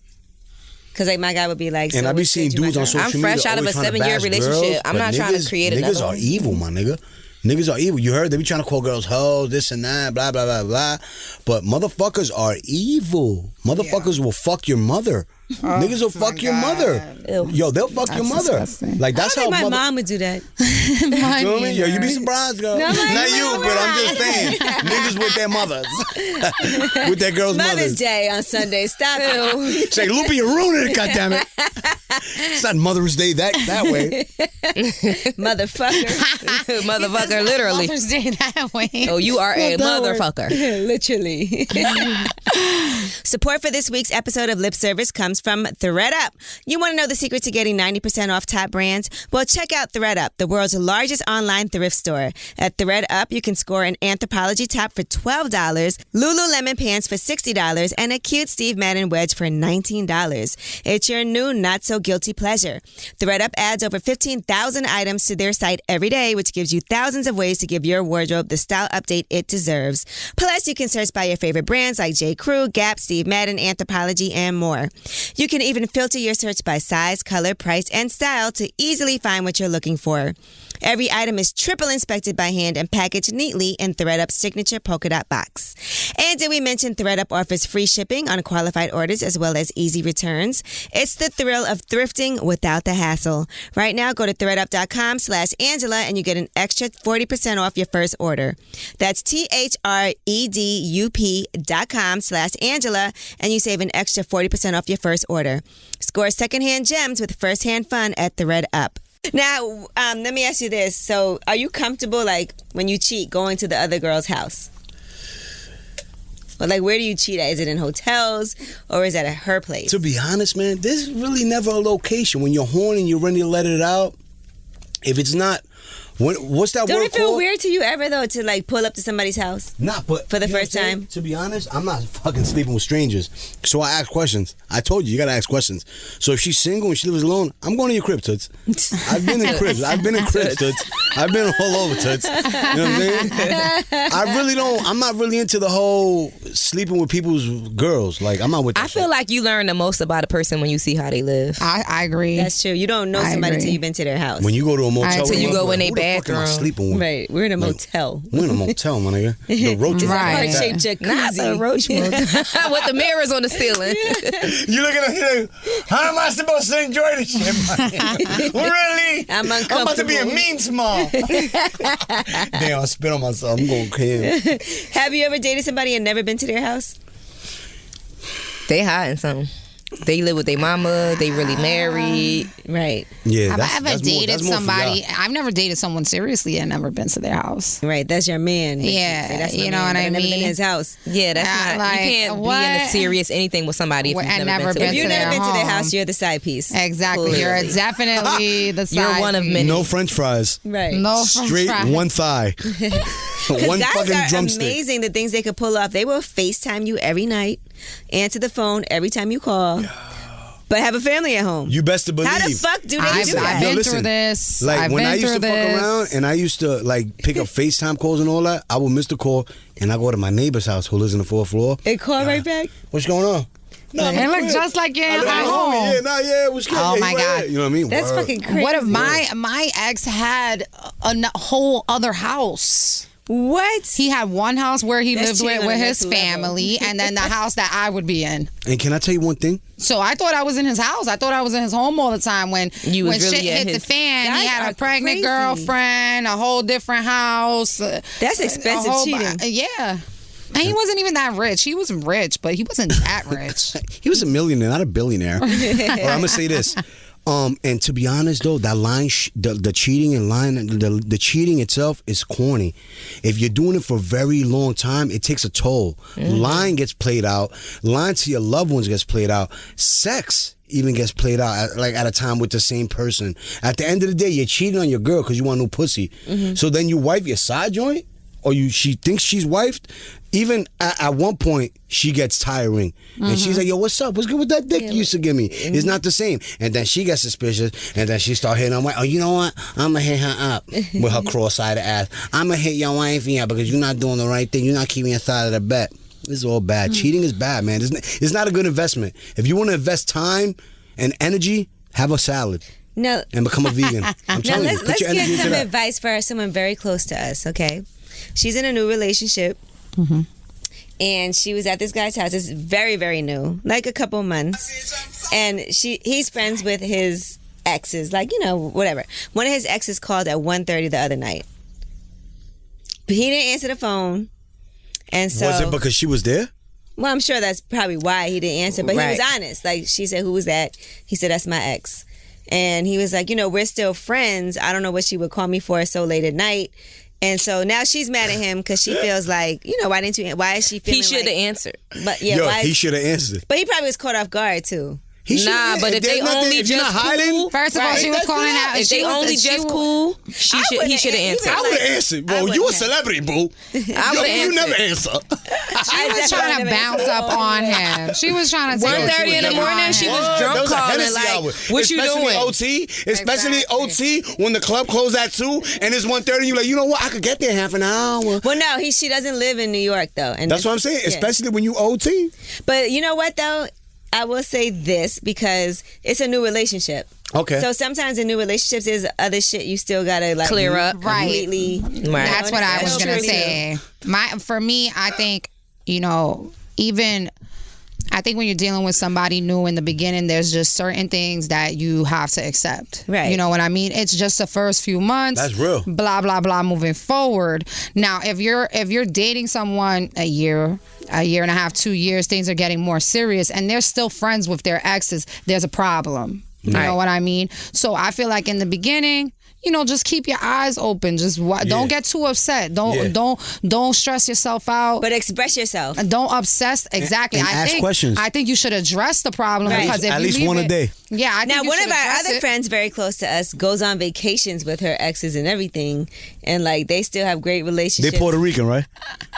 Because like my guy would be like, And so I be what's seeing good, you my dudes on girl? social I'm media fresh out of always a trying to 7-year bash relationship. girls, I'm but not trying to niggas- create Niggas another are one. evil, my nigga. Niggas are evil. You heard they be trying to call girls hoes, this and that, blah blah blah blah. But motherfuckers are evil. Motherfuckers will fuck your mother. Niggas will fuck your mother. Yo, they'll fuck your mother. disgusting. Like I that's don't how think my mother. mom would do that. You feel me? Yo, you be surprised, girl. No, Not my you, mom but I'm just saying. Niggas with their mothers. With their girls' Mother's mothers. Day on Sunday. Stop it. Say, Loopy, you're ruining it, goddammit. It's not Mother's Day that way. Motherfucker. Motherfucker, literally. Mother's Day that way. Oh, you are a Not that word. motherfucker. Literally. Support for this week's episode of Lip Service comes from ThredUp. You want to know the secret to getting 90% off top brands? Well, check out ThredUp, the world's largest online thrift store. At ThredUp, you can score an Anthropologie top for $12, Lululemon pants for $60, and a cute Steve Madden wedge for $19. It's your new not-so-guilty pleasure. ThredUp adds over 15,000 items to their site every day, which gives you thousands of ways to give your wardrobe the style update it deserves. Plus, you can search by your favorite brands like J. Crew, Gap, Steve Madden, Anthropologie, and more. You can even filter your search by size, color, price, and style to easily find what you're looking for. Every item is triple inspected by hand and packaged neatly in ThredUp's signature polka dot box. And did we mention ThredUp offers free shipping on qualified orders as well as easy returns? It's the thrill of thrifting without the hassle. Right now, go to thredup.com/Angela and you get an extra 40% off your first order. That's THREDUP.com/Angela and you save an extra 40% off your first order. Score secondhand gems with firsthand fun at ThredUp. Now, let me ask you this. So, are you comfortable, like, when you cheat, going to the other girl's house? Or, like, where do you cheat at? Is it in hotels or is it at her place? To be honest, man, there's really never a location. When you're horny and you're ready to let it out, if it's not... What's that Don't word it feel called? weird to you ever, though, to, like, pull up to somebody's house? Nah, but... For the you know first what I'm saying? time? To be honest, I'm not fucking sleeping with strangers. So I ask questions. I told you gotta ask questions. So if she's single and she lives alone, I'm going to your crib, Toots. I've been in cribs. I've been in cribs, Toots. I've been all over, Toots. You know what I'm saying? I really don't... I'm not really into the whole sleeping with people's girls. Like, I'm not with that I feel like you learn the most about a person when you see how they live. I agree. That's true. You don't know I somebody agree. till you've been to their house. When you go to a motel... Till with you a go girl, in they who the fuck am I bathroom. sleeping with? Right. We're in a motel. We're in a motel, my nigga. The roaches. Right. Heart-shaped jacuzzi. Not the roach motel. With the mirrors on the ceiling. You looking at me like, how am I supposed to enjoy this shit, man? Really? I'm uncomfortable. I'm about to be a mean small. Damn, I spit on myself. I'm going crazy. Have you ever dated somebody and never been to their house? They hiding something. They live with their mama. They really married. Right. Yeah, Have that's, I ever that's more- dated that's more for somebody? y'all. I've never dated someone seriously and never been to their house. Right. That's your man. Yeah, Say, that's my you know man, what but I I've never been mean? in his house. Yeah, that's not. Like, you can't be in what? a serious anything with somebody if you've And never never been to If been you've to never their been to their home. house, you're the side piece. Exactly. Clearly. You're definitely the side You're one of piece. many. No French fries. Right. No Straight fries. one thigh. One Guys fucking are drumstick. amazing, the things they could pull off. They will FaceTime you every night, answer the phone every time you call, but have a family at home. You best to believe. How the fuck do they I've do that? been listen, through this. Like I've when been I used through to fuck this. around and I used to like pick up FaceTime calls and all that, I would miss the call and I go to my neighbor's house who lives in the 4th floor. They call right back? What's going on? No, I'm It at look crib. just like you're I live at at home. Yeah, what's good? Oh Yeah, my you right God. here. You know what I mean? That's Word. fucking crazy. What if my ex had whole other house? What? He had one house where he That's lived with cheating on the his next level. family, and then the house that I would be in. And can I tell you one thing? So I thought I was in his house. I thought I was in his home all the time. When You was when really shit at hit the his- fan, Guys he had are a pregnant crazy. girlfriend, a whole different house. That's expensive cheating. Yeah. And he wasn't even that rich. He was rich, but he wasn't that rich. He was a millionaire, not a billionaire. Or I'm gonna say this. And to be honest though, that line, the cheating and lying, the cheating itself is corny. If you're doing it for a very long time, it takes a toll. Lying gets played out. Lying to your loved ones gets played out. Sex even gets played out at a time with the same person. At the end of the day, you're cheating on your girl because you want a new pussy. So then you wife your side joint, or she thinks she's wifed. Even at one point, she gets tiring. And she's like, yo, what's up? What's good with that dick you used to give me? It's not the same. And then she gets suspicious, and then she start hitting her wife. Oh, you know what? I'm going to hit her up with her cross-eyed ass. I'm going to hit your wife here because you're not doing the right thing. You're not keeping your side of the bet. This is all bad. Cheating is bad, man. It's not a good investment. If you want to invest time and energy, have a salad. No. And become a vegan. I'm Now telling you, let's put your get energy into some that. advice for someone very close to us, okay? She's in a new relationship. And she was at this guy's house. It's very, very new, like a couple months. And he's friends with his exes, like, whatever. One of his exes called at 1:30 the other night. But he didn't answer the phone. And so, Was it because she was there? well, I'm sure that's probably why he didn't answer. But he was Right. honest. Like, she said, who was that? He said, that's my ex. And he was like, we're still friends. I don't know what she would call me for so late at night. And so now she's mad at him because she feels like, why didn't you? Why is she feeling? He should have answered. But yeah, Yo, he should have answered. But he probably was caught off guard too. Nah, but if they only just cool, first of all, she was calling out. If they only just cool, he should have answered. I would have answered, bro. You a celebrity, boo. I would have You never answer. She was trying to bounce up on him. She was trying to. 1:30 in the morning, she was drunk calling like, "What you doing?" Especially OT when the club closed at 2 and it's 1:30. You like, you know what? I could get there in half an hour. Well, no, she doesn't live in New York though, and that's what I'm saying. Especially when you OT. But you know what though? I will say this because it's a new relationship. Okay. So sometimes in new relationships, there's other shit you still gotta like clear up, completely. Right. That's what I was gonna say. For me, I think I think when you're dealing with somebody new in the beginning, there's just certain things that you have to accept. Right. You know what I mean? It's just the first few months. That's real. Blah blah blah. Moving forward. Now, if you're dating someone a year and a half, 2 years, things are getting more serious, and they're still friends with their exes, there's a problem. You know what I mean? So I feel like in the beginning, just keep your eyes open. Just don't get too upset. Don't stress yourself out. But express yourself. And don't obsess. Exactly. And ask questions. I think you should address the problem because if at you least leave one a day. Yeah. I think Now, you one should of our address other it. friends very close to us goes on vacations with her exes and everything, and like they still have great relationships. They Puerto Rican, right?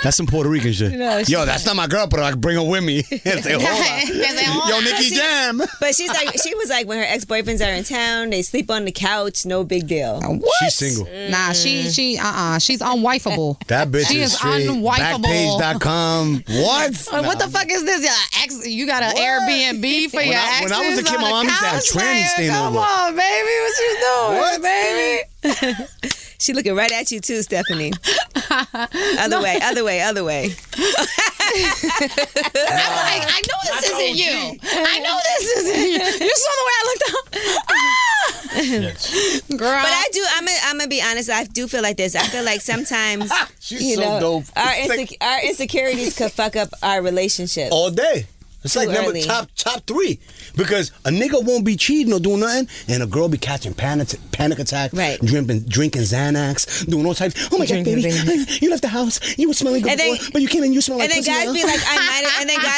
That's some Puerto Rican shit. No, Yo, that's not my girl, but I can bring her with me. And say, hold on. Yo, Nicky Jam. But she was like, when her ex-boyfriends are in town, they sleep on the couch, no big deal. What? She's single. Nah, she's unwifeable. That bitch She is is straight. unwifable. Backpage.com. What? What the fuck is this? You got an Airbnb for your exes? When I was a kid, my mom used to have trannies staying Come over. on, baby. What you doing, What? baby? She looking right at you too, Stephanie. Other way. I'm like, I know this isn't you. I know this isn't you. You saw the way I looked up. Girl. But I'm gonna be honest, I do feel like this. I feel like sometimes She's so dope. Our insecurities could fuck up our relationship. All day. It's like number early. top 3. Because a nigga won't be cheating or doing nothing, and a girl be catching panic attack, Right. drinking Xanax, doing all types. Oh my God, baby, you left the house. You were smelling good before, but you came in, you smell like And then pussy guys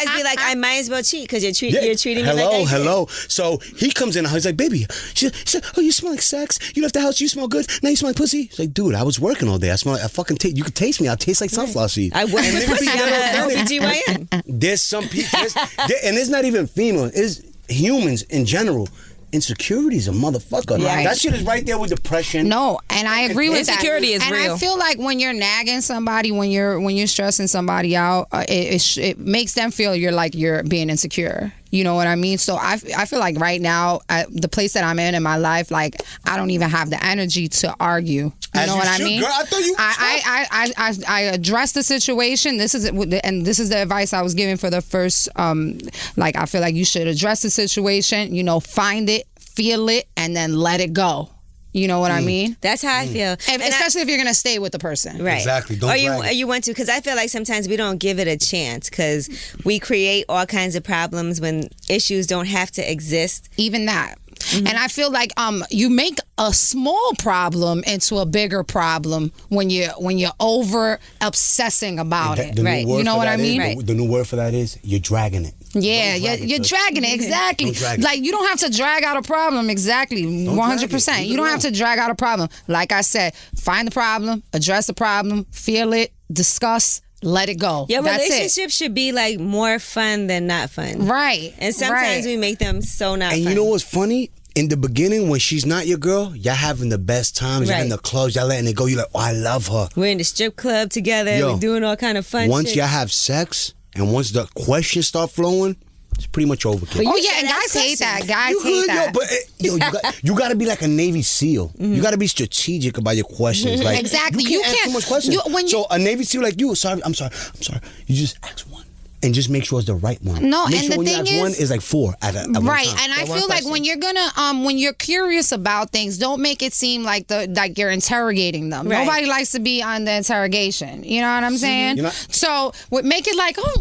now. be like, I might as well cheat because you're treating me like I should. Hello. So he comes in, he's like, baby, she said, oh, you smell like sex. You left the house, you smell good. Now you smell like pussy. He's like, dude, I was working all day. I fucking taste. You could taste me. I taste like sunflower seed. I work with pussy. I'm a OBGYN. There's some people, and it's not even female. It's humans in general. Insecurity is a motherfucker. Yeah. That shit is right there with depression. No, and I agree with that. Insecurity is and real. I feel like when you're nagging somebody, when you're stressing somebody out, it makes them feel you're being insecure. You know what I mean? So I feel like right now, the place that I'm in my life, like I don't even have the energy to argue. You know what I mean? Girl, I thought you. I address the situation. This is the advice I was giving for the first. I feel like you should address the situation. Find it, feel it, and then let it go. You know what I mean? That's how I feel. Especially if you're gonna stay with the person. Right. Exactly. Don't or drag it. you want to, because I feel like sometimes we don't give it a chance because we create all kinds of problems when issues don't have to exist. Even that. Mm-hmm. And I feel like you make a small problem into a bigger problem when you're over obsessing about it. Right. You know what I mean? Right. The new word for that is you're dragging it. Yeah, you're dragging it. Exactly. Don't drag it. Like you don't have to drag out a problem. Exactly. 100%. You don't have to drag out a problem. Like I said, find the problem, address the problem, feel it, discuss, let it go. Your That's relationship should be like more fun than not fun. Right. And sometimes we make them so not fun. And you know what's funny? In the beginning, when she's not your girl, y'all having the best times. Y'all Right. in the clubs, y'all letting it go. You're like, oh, I love her. We're in the strip club together. Yo, we're doing all kind of fun Once shit. y'all have sex, and once the questions start flowing, it's pretty much over, kid. Oh yeah, said and ask guys hate that. questions. Guys You hate good, that. yo, but you got to be like a Navy SEAL. You got to be strategic about your questions. Like Exactly. You You can't ask can't- too much questions. when you- So a Navy SEAL like you, I'm sorry. You just ask one. And just make sure it's the right one. No, make and sure the when you thing ask is- one is like 4 at one Right, time. and I That one feel like question. when you're gonna when you're curious about things, don't make it seem like you're interrogating them. Right. Nobody likes to be on the interrogation. You know what I'm saying? You're not- So make it like, oh,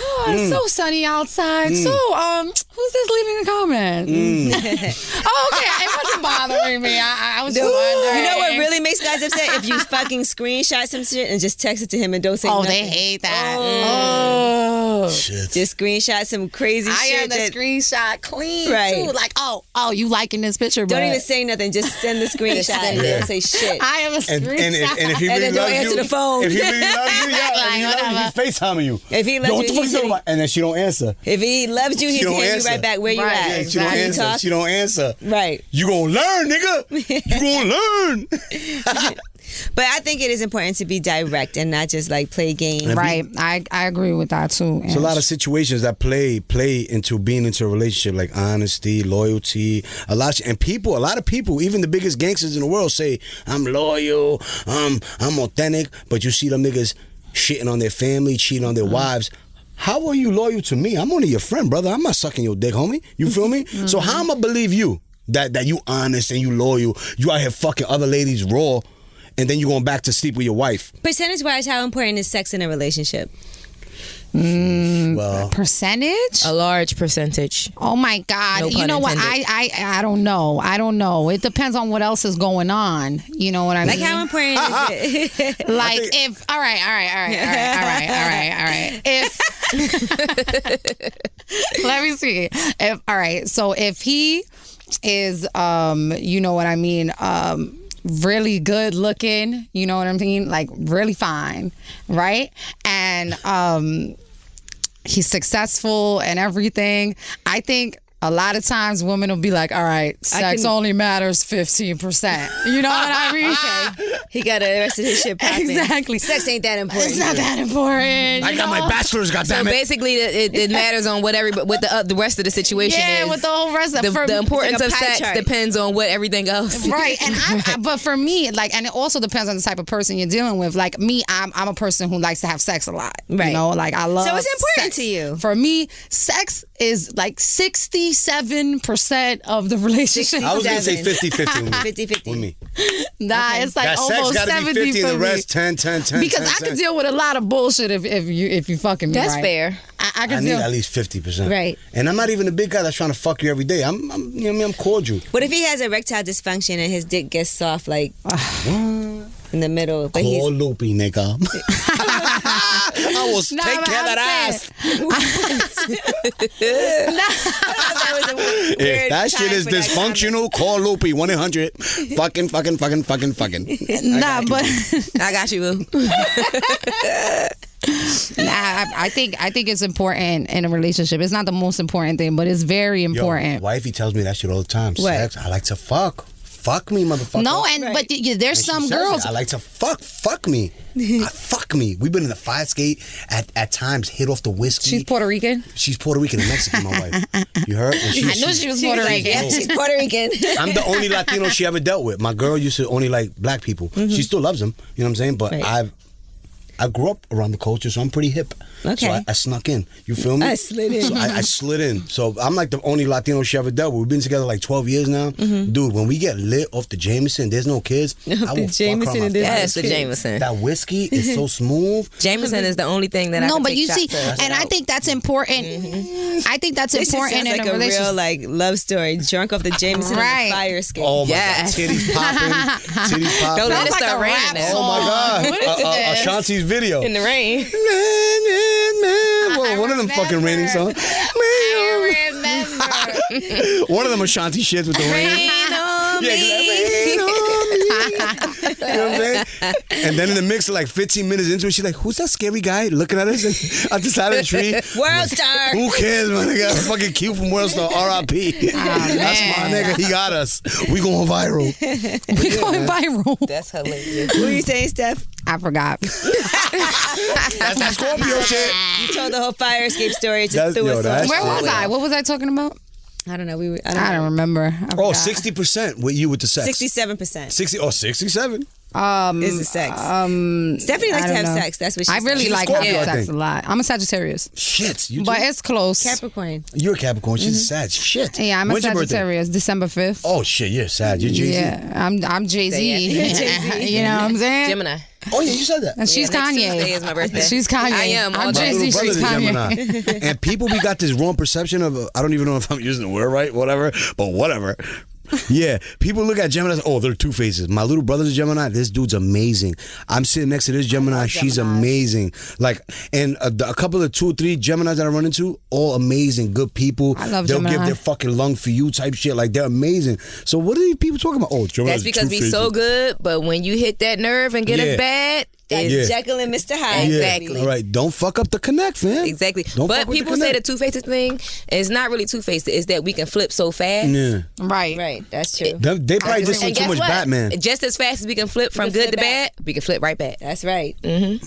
Oh, it's so sunny outside. So, who's this leaving a comment? Oh, okay. It wasn't bothering me. I was just wondering. You know what really makes guys upset? If you fucking screenshot some shit and just text it to him and don't say Oh, nothing. they hate that. Oh. Shit. Just screenshot some crazy I shit. am the screenshot queen, Right. too. Like, oh, you liking this picture, Don't but even say nothing. Just send the screenshot. And don't say shit. I am a And screenshot. if he And really then don't loves answer you, the phone. if he really loves you, yeah, Like, if he loves you, whatever. he's FaceTiming you. If he loves Yo, what you, the fuck he's you talking about? And then she don't answer. If he loves you, he's She don't hitting you answer. right back where you Right, at. Yeah, she don't When you answer. talk, She don't answer. right. You gonna learn, nigga. You gonna learn. But I think it is important to be direct and not just like play games. Right. I agree with that, too. There's a lot of situations that play into being into a relationship, like honesty, loyalty, a lot of people, even the biggest gangsters in the world say, I'm loyal, I'm authentic, but you see them niggas shitting on their family, cheating on their wives. How are you loyal to me? I'm only your friend, brother. I'm not sucking your dick, homie. You feel me? So how am I believe you that you honest and you loyal? You out here fucking other ladies raw, and then you going back to sleep with your wife. Percentage-wise, how important is sex in a relationship? Well, Percentage? A large percentage. Oh my God! No You pun know what? intended. I don't know. I don't know. It depends on what else is going on. You know what I Like mean? how important is it? Like if all right. If let me see. If all right, so if he is you know what I mean, really good looking, you know what I mean, like really fine, right? And he's successful and everything. I think a lot of times women will be like, all right, sex only matters 15%. You know what I mean? He got the rest of his shit popping. Exactly. Sex ain't that important. It's not that important. I got my bachelor's, So goddammit. basically, it matters on what what the rest of the situation Yeah, is. with the whole rest of the importance it's like a of pie sex chart. depends on what everything else. Right, and but for me, like, and it also depends on the type of person you're dealing with. Like me, I'm a person who likes to have sex a lot. Right. You know, like I love. So it's important sex. to you. For me, sex is like 67% of the relationship. I was gonna say 7. 50-50 with me. 50-50. With me. Nah, it's like That sex almost gotta 70 be 50 for and the me. rest 10. Because I can deal with a lot of bullshit if you fucking me. That's right. fair. I I can need deal. at least 50%. Right. And I'm not even a big guy that's trying to fuck you every day. I'm you know what I mean? I'm cordial. What if he has erectile dysfunction and his dick gets soft like in the middle? But he's Call Loopy, nigga. I will Nah, take but care of I'm that saying- ass. that was a If weird that shit time is for that dysfunctional, call Loopy 1-800. Fucking. Nah, but I got you, boo. I think it's important in a relationship. It's not the most important thing, but it's very important. Yo, wifey tells me that shit all the time. What? Sex, I like to fuck. Fuck me, motherfucker. No, and Right. but there's And she some says girls. it. I like to fuck me. Fuck me. We've been in the fire skate at times, hit off the whiskey. She's Puerto Rican. She's Puerto Rican and Mexican, my wife. You heard? And I knew she was She was Puerto like, Rican. yeah, she's Puerto Rican. I'm the only Latino she ever dealt with. My girl used to only like black people. She still loves them. You know what I'm saying? But Right. I grew up around the culture, so I'm pretty hip. Okay. So I snuck in. You feel me? I slid in. So I slid in. So I'm like the only Latino she ever dealt with. We've been together like 12 years now. Dude, when we get lit off the Jameson, there's no kids. I will Jameson fuck her on and my there's face. Yes, the Jameson. That whiskey is so smooth. Jameson is the only thing that I No, can but take you shots see, of. and I think that's important. I think that's This just important sounds in like a a relationship. real like love story. Drunk off the Jameson Right. on the fire escape. Oh my Yes. God. Titties popping. Titties popping. Don't let it Sounds like start a raining rap now. Oh my God. What is this? Ashanti's video. In the rain. Whoa, one of them fucking raining songs. One of them Ashanti shits with the rain. Rain on Yeah, me. rain on me. You know what I'm saying? And then in the mix, like 15 minutes into it, she's like, "Who's that scary guy looking at us at the side of the tree?" World star. Who cares, man? They got fucking Q from World Star, R.I.P. That's my nigga. He got us. We going viral. We going viral. That's hilarious. What are you saying, Steph? I forgot. That's that Scorpio shit. You told the whole fire escape story. It just That's- threw yo, us that's- off. Where was I? What was I talking about? I don't know. I don't remember. I Oh, forgot. 60% with you with the sex. 67% 67. is the sex. Stephanie likes I to don't have know. sex. That's what she I really She's like Scorpio, having I sex think. a lot. I'm a Sagittarius, Shit. You but too? it's close. Capricorn. You're a Capricorn. She's a Sag. Shit. Yeah, I'm a When's your birthday? Sagittarius. December 5th. Oh shit, you're Sag. You're Jay-Z. Yeah, I'm Jay Z. Jay-Z. You know what I'm saying? Gemini. Oh yeah, you said that. And she's next Kanye. Tuesday is my birthday. She's Kanye. I am. I'm My Jay-Z. little brother's She's a Kanye. Gemini. And people, we got this wrong perception of, I don't even know if I'm using the word right, whatever, but whatever. Yeah, people look at Geminis, oh, they're two faces. My little brother's a Gemini. This dude's amazing. I'm sitting next to this Gemini. She's amazing. Like, and a couple of 2 or 3 Geminis that I run into, all amazing, good people. I love They'll Gemini. give their fucking lung for you type shit. Like, they're amazing. So what are these people talking about? Oh, Gemini. That's because we so good, but when you hit that nerve and get Yeah. us bad, That's it's Jekyll and Mr. Hyde. Yeah. baby. Exactly. All right, don't fuck up the connect, fam. Exactly. Don't But fuck with people say the connect. two-faced thing is not really two-faced. It's that we can flip so fast. Yeah. Right. Right, that's true. They probably just see And too guess much what? Batman. Just as fast as we can flip from can good flip to bad, we can flip right back. That's right. Right.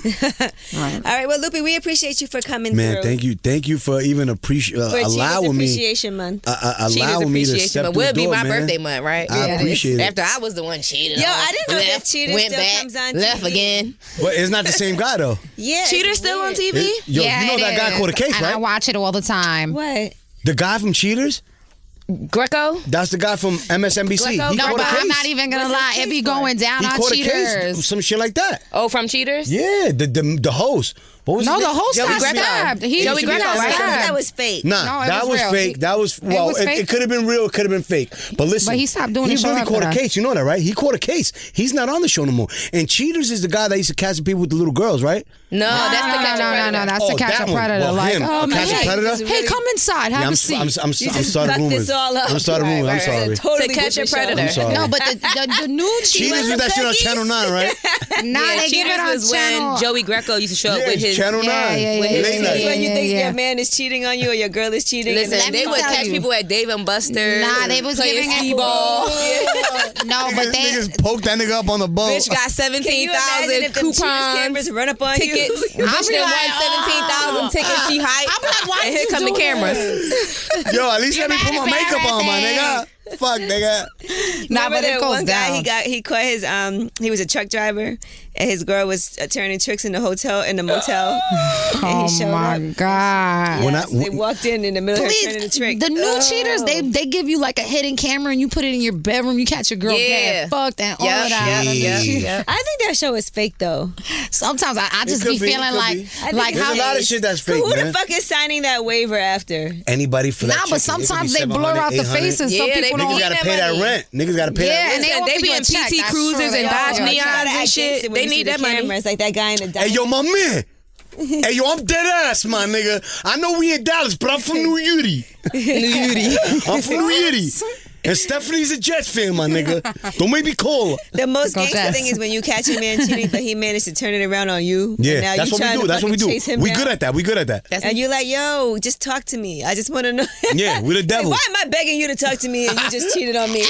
All right, well, Loopy, we appreciate you for coming Man, through. thank you for even For Achievers allowing me, Appreciation Month. Cheaters allowing me to appreciation step month through will the be door, my man. birthday month, right? I appreciate it. After I was the one cheated. Yo, on, I didn't know that left, Cheaters went still back, comes on left TV. again. But it's not the same guy though. Yeah. Cheaters it's still on weird. TV? Yo, Yeah, you know it that guy is. caught a case, And I right? watch it all the time. What? The guy from Cheaters? Greco? That's the guy from MSNBC. Greco? He No, caught but a case. I'm not even gonna What's his lie. It case be for? going down He on caught a cheaters. case, some shit like that. Oh, from Cheaters? Yeah, the host. What was No, his the name? host Joey got Greco. stabbed. He Joey he Greco, got right? I thought stabbed. that was fake. Nah, No, it that was was real. fake. That was well. was It fake? could have been real. It could have been fake. But listen, But he stopped doing He the show really after caught a that. case. You know that, right? He caught a case. He's not on the show no more. And Cheaters is the guy that used to catch the people with the little girls, right? No, that's the catch a predator. No, that's Oh, to catch that a one. predator. Well, like, him. oh, Catch a man, predator? hey, come inside, have a seat. I'm just starting fucked rumors. this all up. I'm starting rumors. I'm Right, right. sorry. Totally To catch a different show. predator. I'm sorry. No, but the new Cheaters was that shit on Channel 9, right? Nah, Yeah, they give Cheaters it on was channel. when Joey Greco used to show up Yeah, with his... Channel 9. Yeah, with his Late team. night. That's when you think Yeah. your man is cheating on you or your girl is cheating. Listen, Let me they would tell catch you. people at Dave and Buster's. Nah, they was playing giving it- skee-ball. No, but they. Niggas poke that nigga up on the boat. Bitch got Can you imagine 17,000 if them Cheaters cameras coupons, run up on tickets. you? Bitch I'll be done like, won 17,000 tickets. She hyped. I'm like, why and did here you come the do cameras. Yo, at least You're let me put my mad makeup on, my embarrassing. nigga. Fuck, nigga. Nah, Remember but it that goes one guy, down. he caught his he was a truck driver and his girl was turning tricks in the motel. And Oh he showed my up. god. When I- So they walked in the middle of her Please, turning the trick. the new Oh. cheaters, they give you like a hidden camera and you put it in your bedroom. You catch your girl Yeah. getting fucked and all Yep, of that. yep. I think that show is fake though. Sometimes I just could be be, it feeling could like be. like There's how a lot of shit that's So fake, who man. the fuck is signing that waiver after? Anybody for that Nah, chicken. but It could be sometimes they 700, blur out the 800. faces. Yeah, so they people be Niggas don't. gotta that pay that money. rent. Niggas gotta pay Yeah, that and rent. they Listen, they offer be you a in check. PT That's cruises true. and They Dodge offer you a check. Neons and shit. They need that money. Cameras like that guy in the Hey, yo, my man. Hey, yo, I'm dead ass, my nigga. I know we in Dallas, but I'm from New York. I'm from New York. And Stephanie's a Jets fan, my nigga. Don't make me call. The most Go gangster Jets. thing is when you catch a man cheating, but he managed to turn it around on you. Yeah, and now that's you what we trying do. to That's what we fucking do. chase him We down. good at that. We good at that. And you're like, yo, just talk to me. I just want to know. Yeah, we the devil. Why am I begging you to talk to me and you just cheated on me?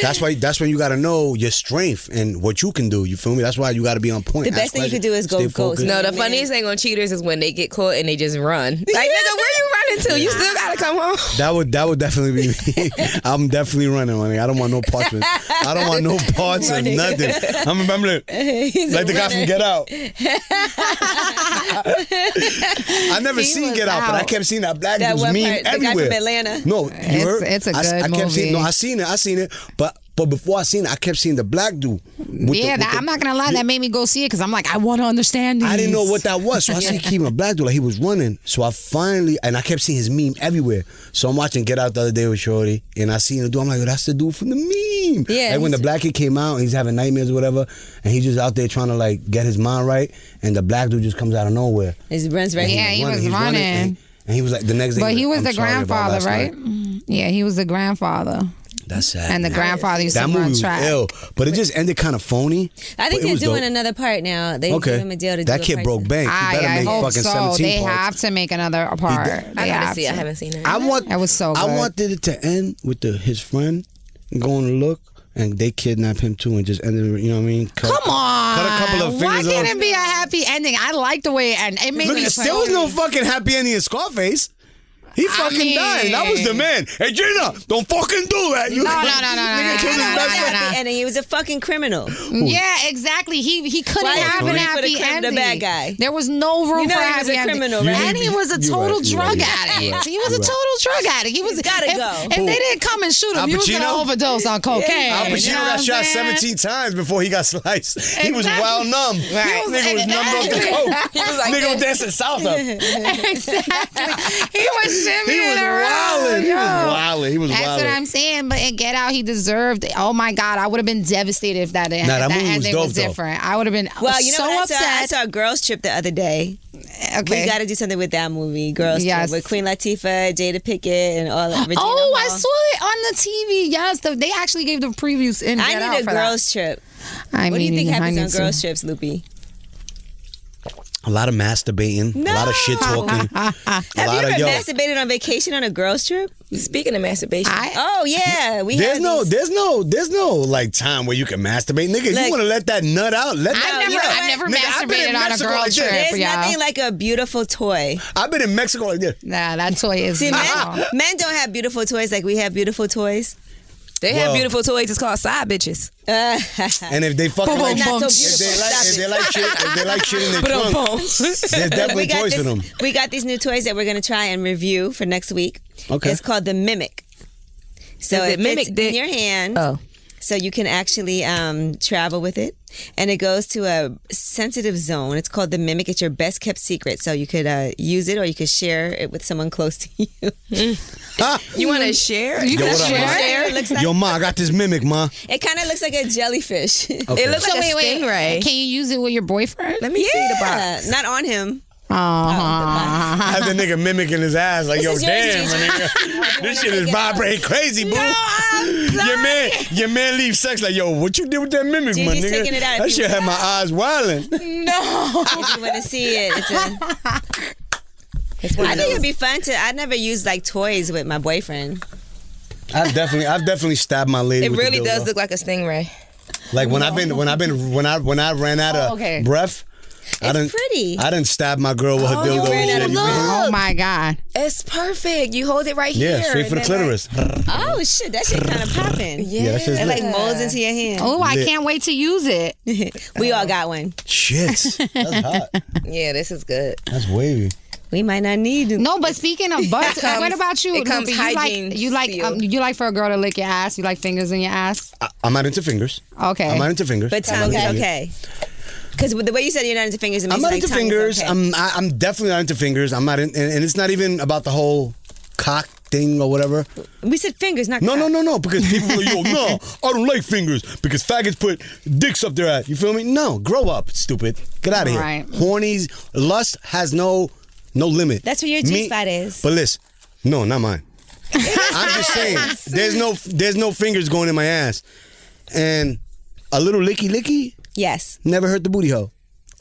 That's when you gotta know your strength and what you can do. You feel me? That's why you gotta be on point. The best Ask thing you questions. could do is go Stay ghost. focused. No, the Man. funniest thing on cheaters is when they get caught and they just run. Like, nigga, where you running to? You still gotta come home. That would definitely be me. I'm definitely running, my nigga. I don't want no parts of I don't want no parts of nothing. I'm like the guy from Get Out. I never He seen was Get Out, but I out. kept seeing that black That dude's one meme part, the guy everywhere. from Atlanta. No, you It's- heard? it's a good I kept seeing. movie. No, I seen it. But before I seen it, I kept seeing the black dude. I'm not gonna lie. That made me go see it because I'm like, I want to understand these. I didn't know what that was, so I seen keeping a black dude like he was running. So I I kept seeing his meme everywhere. So I'm watching Get Out the other day with Shorty, and I seen the dude. I'm like, oh, that's the dude from the meme. Yeah, like when the black kid came out, and he's having nightmares or whatever, and he's just out there trying to like get his mind right, and the black dude just comes out of nowhere. He runs right Yeah, he was He's running. and he was like the next day. But he was "I'm the sorry about grandfather, last right? night." Yeah, he was the grandfather. That's sad. And the man. grandfather used That to movie run was track. ill, but it just ended kind of phony. I think but it they're was doing dope. another part now. They gave him a deal to do That a kid part broke two. bank. He better I make hope fucking so. 17 They parts. have to make another part. I They gotta have see. I to. haven't seen it. I want. That was so I good. wanted it to end with his friend going to look, and they kidnap him too, and just ended. You know what I mean? Come on. Cut a couple of Why fingers can't off. it be a happy ending? I like the way it ended. It made Look, me there was no fucking happy ending in Scarface. He fucking died. That was the man. Hey, Gina, don't fucking do that. You No. Nigga killed his best friend. Happy ending. He was a fucking criminal. Yeah, exactly. He couldn't Why have an rooting for happy the ending. bad guy? There was no room You know for a he was happy a ending. criminal, right? And he was a total drug addict. You're right. He was a total drug addict. He was gotta if, go. If they didn't come and shoot him, Al he was gonna Pacino? overdose on cocaine. Al Pacino You know got what shot I'm saying? 17 times before he got sliced. He was Exactly. wild numb. Right. Nigga was numbed off the coke. He was like Nigga was this. dancing south up. Exactly. He was shimmying He was around. wildin'. He was yo. wildin'. He was That's what wildin'. I'm saying. But in Get Out, he deserved. Oh my God, I would have been devastated if that, Nah, if that that movie was ending dope, was though. different. I would have been Well, you know so what? I upset. saw a girls trip the other day. Okay. We got to do something with that movie, Girls Yes. Trip, with Queen Latifah, Jada Pinkett, and all that. Regina Oh, I Hall. saw it on the TV. Yes, they actually gave the previews in I Get Out need a for girls trip. that. What do you think happens I on need to. girls trips, Loopy? A lot of masturbating. A lot of shit talking. Have you ever masturbated on vacation on a girls trip? Speaking of masturbation, Oh yeah, we There's have no, these- there's no like time where you can masturbate, nigga. Look, you want to let that nut out? Let that. I've never Nigga, I've been in masturbated on a Mexico girl like trip. this. There's y'all. nothing like a beautiful toy. I've been in Mexico like this. Nah, that toy is. See, wrong. men don't have beautiful toys like we have beautiful toys. they Well- have beautiful toys. It's called side bitches. And if they fucking Boom, like, boom, boom. if they like shit in their Boom, trunk, boom. there's definitely toys for them. We got these new toys that we're gonna try and review for next week. Okay. It's called the Mimic. So Does it mimic fits dick? in your hand. Oh. So you can actually travel with it, and it goes to a sensitive zone. It's called the Mimic. It's your best kept secret. So you could use it, or you could share it with someone close to you. You want to share? You Yo, can what up, share. ma? Share. It looks like Yo, ma, I got this mimic, ma. it kind of looks like a jellyfish. Okay. It looks So like a wait. stingray. Can you use it with your boyfriend? Let me see the box. Not on him. I have the nigga mimicking his ass like, yo, is yours, damn, Gigi. my nigga. This shit is vibrating crazy, boo. Your man leaves sex like, yo, what you did with that mimic, my Gigi's nigga? taking it out if That you shit had my eyes wilding. If you want to see it, It's one I of think those. it'd be fun to. I never used like toys with my boyfriend. I've definitely stabbed my lady. It with the really does dildo. look like a stingray. Like when I ran out of breath. It's pretty. I didn't stab my girl with her you dildo. ran and out shit. of You feel me? love. Oh my God. It's perfect. You hold it right here. Yeah, straight for the and then, clitoris. Oh shit, that shit kind of popping. Yeah, that shit's It lit. like molds into your hand. Oh, I Lit. can't wait to use it. We all got one. Shit, that's hot. Yeah, this is good. That's wavy. We might not need it. No, but speaking of butts, It comes- what about you? it comes Loopy? hygiene You like sealed. you like for a girl to lick your ass? You like fingers in your ass? I'm not into fingers. Okay. I'm not into fingers. But tongue is okay. Because the way you said you're not into fingers, it I'm makes not it like into tongue is fingers. okay. I'm definitely not into fingers. I'm not in, and it's not even about the whole cock thing or whatever. We said fingers, not No, cock. no, because people are, yo, no, I don't like fingers because faggots put dicks up their ass. You feel me? No, grow up, stupid. Get out of here. Right. Hornies, lust has no limit. That's where your G-spot is. But listen, no, not mine. I'm just saying, there's no fingers going in my ass, and a little licky Yes. never hurt the booty hole.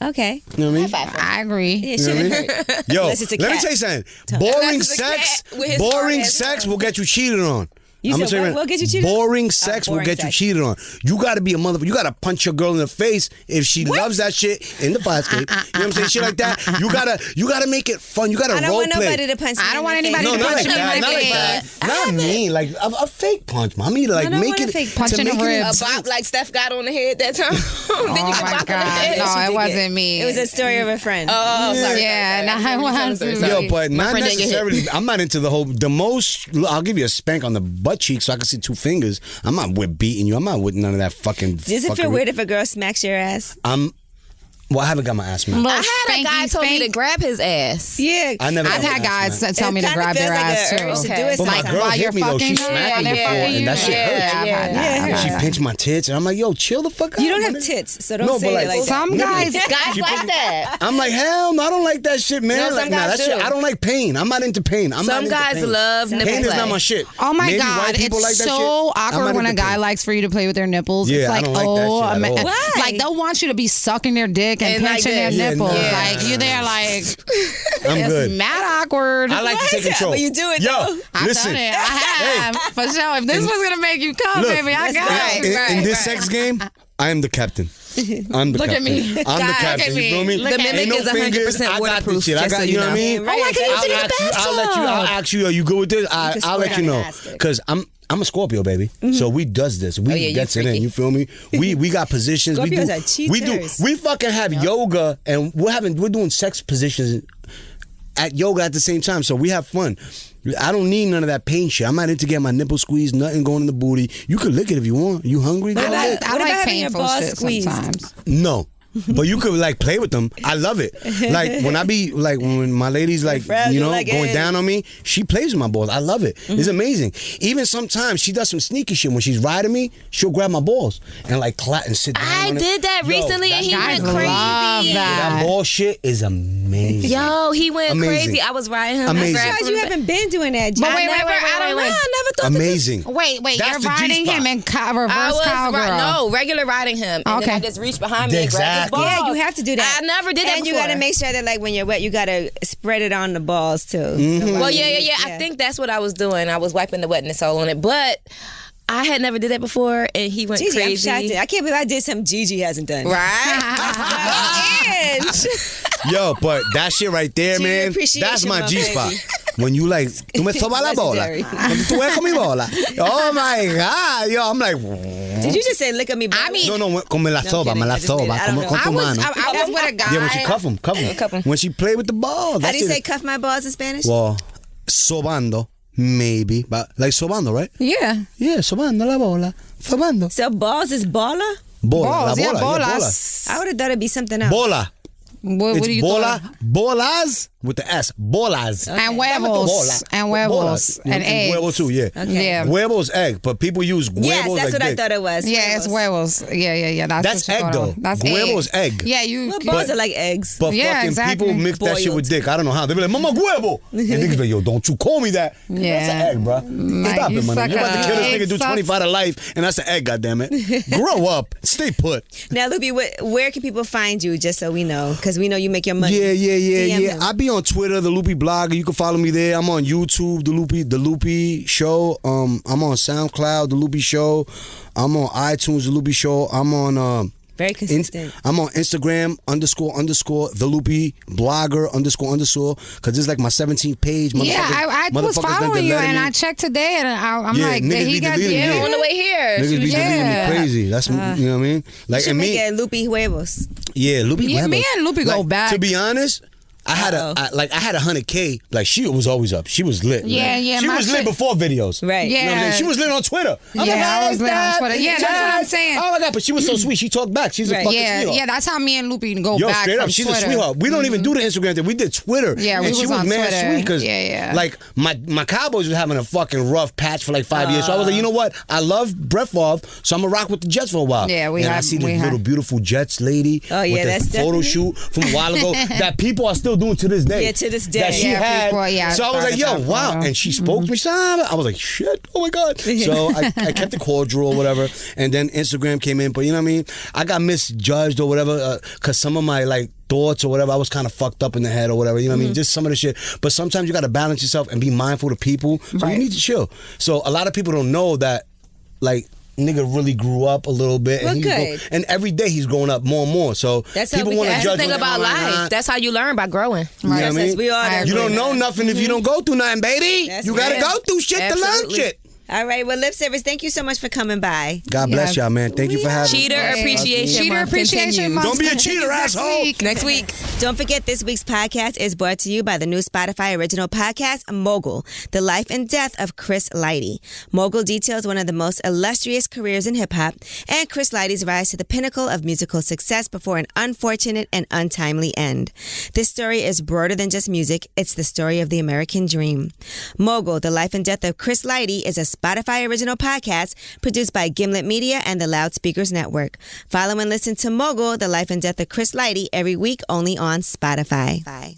Okay. You know what I mean? I agree. Yeah, You know what I shouldn't mean? hurt. Yo, Unless it's a let me cat. tell you something. Boring Unless it's a sex, cat with his boring hard ass sex arm. will get you cheated on. You I'ma said tell what? right What get you cheated on? Boring sex will boring get you sex. cheated on. You got to be a motherfucker. You got to punch your girl in the face if she loves that shit in the fire escape. You know what I'm saying? Shit like that. You gotta make it fun. You got to I don't role want play. nobody to punch me. I don't in want the anybody face. No, to not punch like me in that. my Not like face. that. Not me. Like a fake punch. Mommy, like I don't make want it a fake punch to in the make it ribs. A bop like Steph got on the head that time. Then you Oh can my bop on the God. head. No, She it did wasn't me. It was a story of a friend. Oh, sorry. Yeah, no, it wasn't me. Yo, but not friend didn't get hit. necessarily. I'm not into the whole. The most. I'll give you a spank on the butt cheek so I can see two fingers. I'm not with beating you. I'm not with none of that fucking. Does it feel fuckery. weird if a girl smacks your ass? Well, I haven't got my ass smacked. Look, I had a guy spanky told me to spank. grab his ass. Yeah. I never. I've got had my ass guys smacked. tell me to It grab kinda their feels like ass an too. urge to do Okay. it But my sometimes. girl while hit you're me though. She fucking, smacked me they're before, fucking and that shit you. hurt. Yeah, I've had that. Yeah. I've had She that. pinched my tits, and I'm like, "Yo, chill the fuck out." You don't my have nigga. tits, so don't No, say but it like like that. Some guys, Guys like that. I'm like, hell no, I don't like that shit, man. No, some like, nah, guys that shit. do. I don't like pain. I'm not into pain. I'm not Some into guys pain. love nipple Pain is play. not my shit. oh my Maybe God, white it's people like that so shit. I'm awkward not when a into guy pain. likes for you to play with their nipples. Yeah, It's I like, don't like that oh, shit at all. Why? like they'll want you to be sucking their dick and And like pinching their this. Yeah, nipples. no. Like you're there, like I'm it's good. mad awkward. I like to Why take is that? control. But you do it, Yo, though. I've listen. done it. I have for sure. If this was gonna make you come, Look, baby, I got right, you. in this right. sex game, I am the captain. I'm the Look at captain. me. I'm the God, captain. look at You feel me. me? Look The at mimic me. is 100% I got waterproof, this shit. I just got, so you know what I mean? Oh my God, I'll let you. I'll ask you. Are you good with this? I'll let squirt you on know. elastic. Because I'm a Scorpio, baby. So we does this. We yeah, you gets it in. freaky. You feel me? We got positions. Scorpios we are cheaters. We fucking have yoga and we're doing sex positions at yoga at the same time. So we have fun. I don't need none of that pain shit. I'm not into getting my nipple squeezed, nothing going in the booty. You can lick it if you want. You hungry? Go lick. I What about like having your painful balls shit squeezed? sometimes. No. But you could like play with them. I love it. Like when I be like when my lady's like fragile going eggs. down on me, she plays with my balls. I love it. It's amazing. Even sometimes she does some sneaky shit when she's riding me. She'll grab my balls and like clap and sit down. I on it. did that Yo, recently and he Guys went crazy. love That that. ball shit is amazing. Yo, he went Amazing. crazy. I was riding him. Amazing. I grabbed Because you him. haven't been doing that, G. But wait, I don't know. I never thought Amazing. Wait, That's you're the riding G-spot. him in reverse I was cowgirl. no regular riding him, and then Okay. I just reached behind me and grabbed his Exactly. balls. Yeah, you have to do that. I never did that And you before. got to make sure that like when you're wet, you got to spread it on the balls too. Well, yeah. I think that's what I was doing. I was wiping the wetness all on it, but I had never did that before, and he went Gigi, I'm crazy. shocked. I can't believe I did something Gigi hasn't done. Right? Yo, but that shit right there, G man, appreciation, that's my my G-spot. baby. When you like, tú me sobas la bola. Legendary. Cuando tú juegas con mi bola. Oh my God. Yo, I'm like, Did you just say look at me? I mean, no, como me la soba, kidding. me la I just made it. soba. I don't Como know. con tu mano. I was with a guy. Yeah, when she cuff him. When she play with the ball. How do you say cuff my balls in Spanish? Well, sobando, maybe. But like sobando, right? Yeah. Yeah, sobando la bola. Sobando. So balls is baller? Bola, Balls, la yeah, bola. bolas. I would have thought it'd be something else. Bola. What It's do you bola, thought? bolas with the S. Bolas. And Bola. huevos. And huevos. And eggs. Huevo too, yeah. Yeah. Huevo is egg, but people use huevos Yes, that's like what I dick. thought it was. Yeah, it's huevos. Yeah. That's what you egg, call though. them. That's Huevo egg. is egg. Yeah, you. Well, balls are like eggs. But Yeah, fucking exactly. people mix that shit Boiled. with dick. I don't know how. They be like, Mama huevo. And niggas be like, yo, don't you call me that. Yeah. That's an egg, bro. Stop you it, man. suck You about to a kill this egg nigga, do sucks. 25 to life, and that's an egg, goddammit. Grow up. Stay put. Now, Loopy, where can people find you just so we know? Because we know you make your money. Yeah. DM him. I be on Twitter, the Loopy Blogger. You can follow me there. I'm on YouTube, the Loopy Show. I'm on SoundCloud, the Loopy Show. I'm on iTunes, the Loopy Show. I'm on Very consistent. I'm on Instagram _ the Loopy Blogger _ because this is like my 17th page. Yeah, I was Motherfuckers been following you, letting and me. I checked today, and I'm Yeah, like, niggas he be got deleting yeah. me. On the way here. Niggas be deleting Yeah. me crazy. That's you know what I mean. You Like should and make me, it Loopy Huevos. yeah, Loopy. Yeah, me and Loopy go back. To be honest. I had I had 100K. Like she was always up. She was lit. Yeah, man. yeah, She my was lit shit- before videos. Right. You know what I'm saying? Yeah. She was lit on Twitter. I'm Yeah, like, I was lit on "Dad, Twitter." Yeah, that's what I'm saying. Oh my God, but she was so sweet. She talked back. She's a Right. fucking Yeah, sweetheart. that's how me and Loopy go Yo, back straight from up, she's Twitter. a sweetheart. We don't even do the Instagram thing. We did Twitter. Yeah, and we she was was on mad Twitter. sweet because, Yeah. like, my Cowboys was having a fucking rough patch for like 5 years. So I was like, you know what? I love Brett Favre, so I'm gonna rock with the Jets for a while. Yeah, we and I had- see we this had- little beautiful Jets lady Oh, yeah, with that's the photo definitely- shoot from a while ago that people are still doing to this day. Yeah, to this day. That she Yeah, had. people- yeah, so I was like, yo, started that wow. photo. And she spoke to me. So I was like, shit, oh my God. So I kept it cordial or whatever. And then Instagram came in. But you know what I mean? I got misjudged or whatever because some of my like thoughts or whatever, I was kind of fucked up in the head or whatever. You know what I mean? Just some of the shit. But sometimes you got to balance yourself and be mindful of people. So you need to chill. So a lot of people don't know that, like, nigga really grew up a little bit. Well, And, good. and every day he's growing up more and more. So That's how people we want to can- judge That's the thing when about they're life. online. That's how you learn by growing. You know what I Yes, mean? we all I You don't agree. know nothing if you don't go through nothing, baby. That's You got to real. go through shit to learn Absolutely. shit. All right. Well, Lip Service, thank you so much for coming by. God bless Yeah. y'all, man. Thank you for having me. Cheater appreciation Cheater month appreciation continues. month. Don't be a cheater, Next asshole. week. Next week. Don't forget, this week's podcast is brought to you by the new Spotify original podcast, Mogul, The Life and Death of Chris Lighty. Mogul details one of the most illustrious careers in hip-hop and Chris Lighty's rise to the pinnacle of musical success before an unfortunate and untimely end. This story is broader than just music. It's the story of the American dream. Mogul, The Life and Death of Chris Lighty is a Spotify original podcast produced by Gimlet Media and the Loudspeakers Network. Follow and listen to Mogul, The Life and Death of Chris Lighty every week only on Spotify. Bye.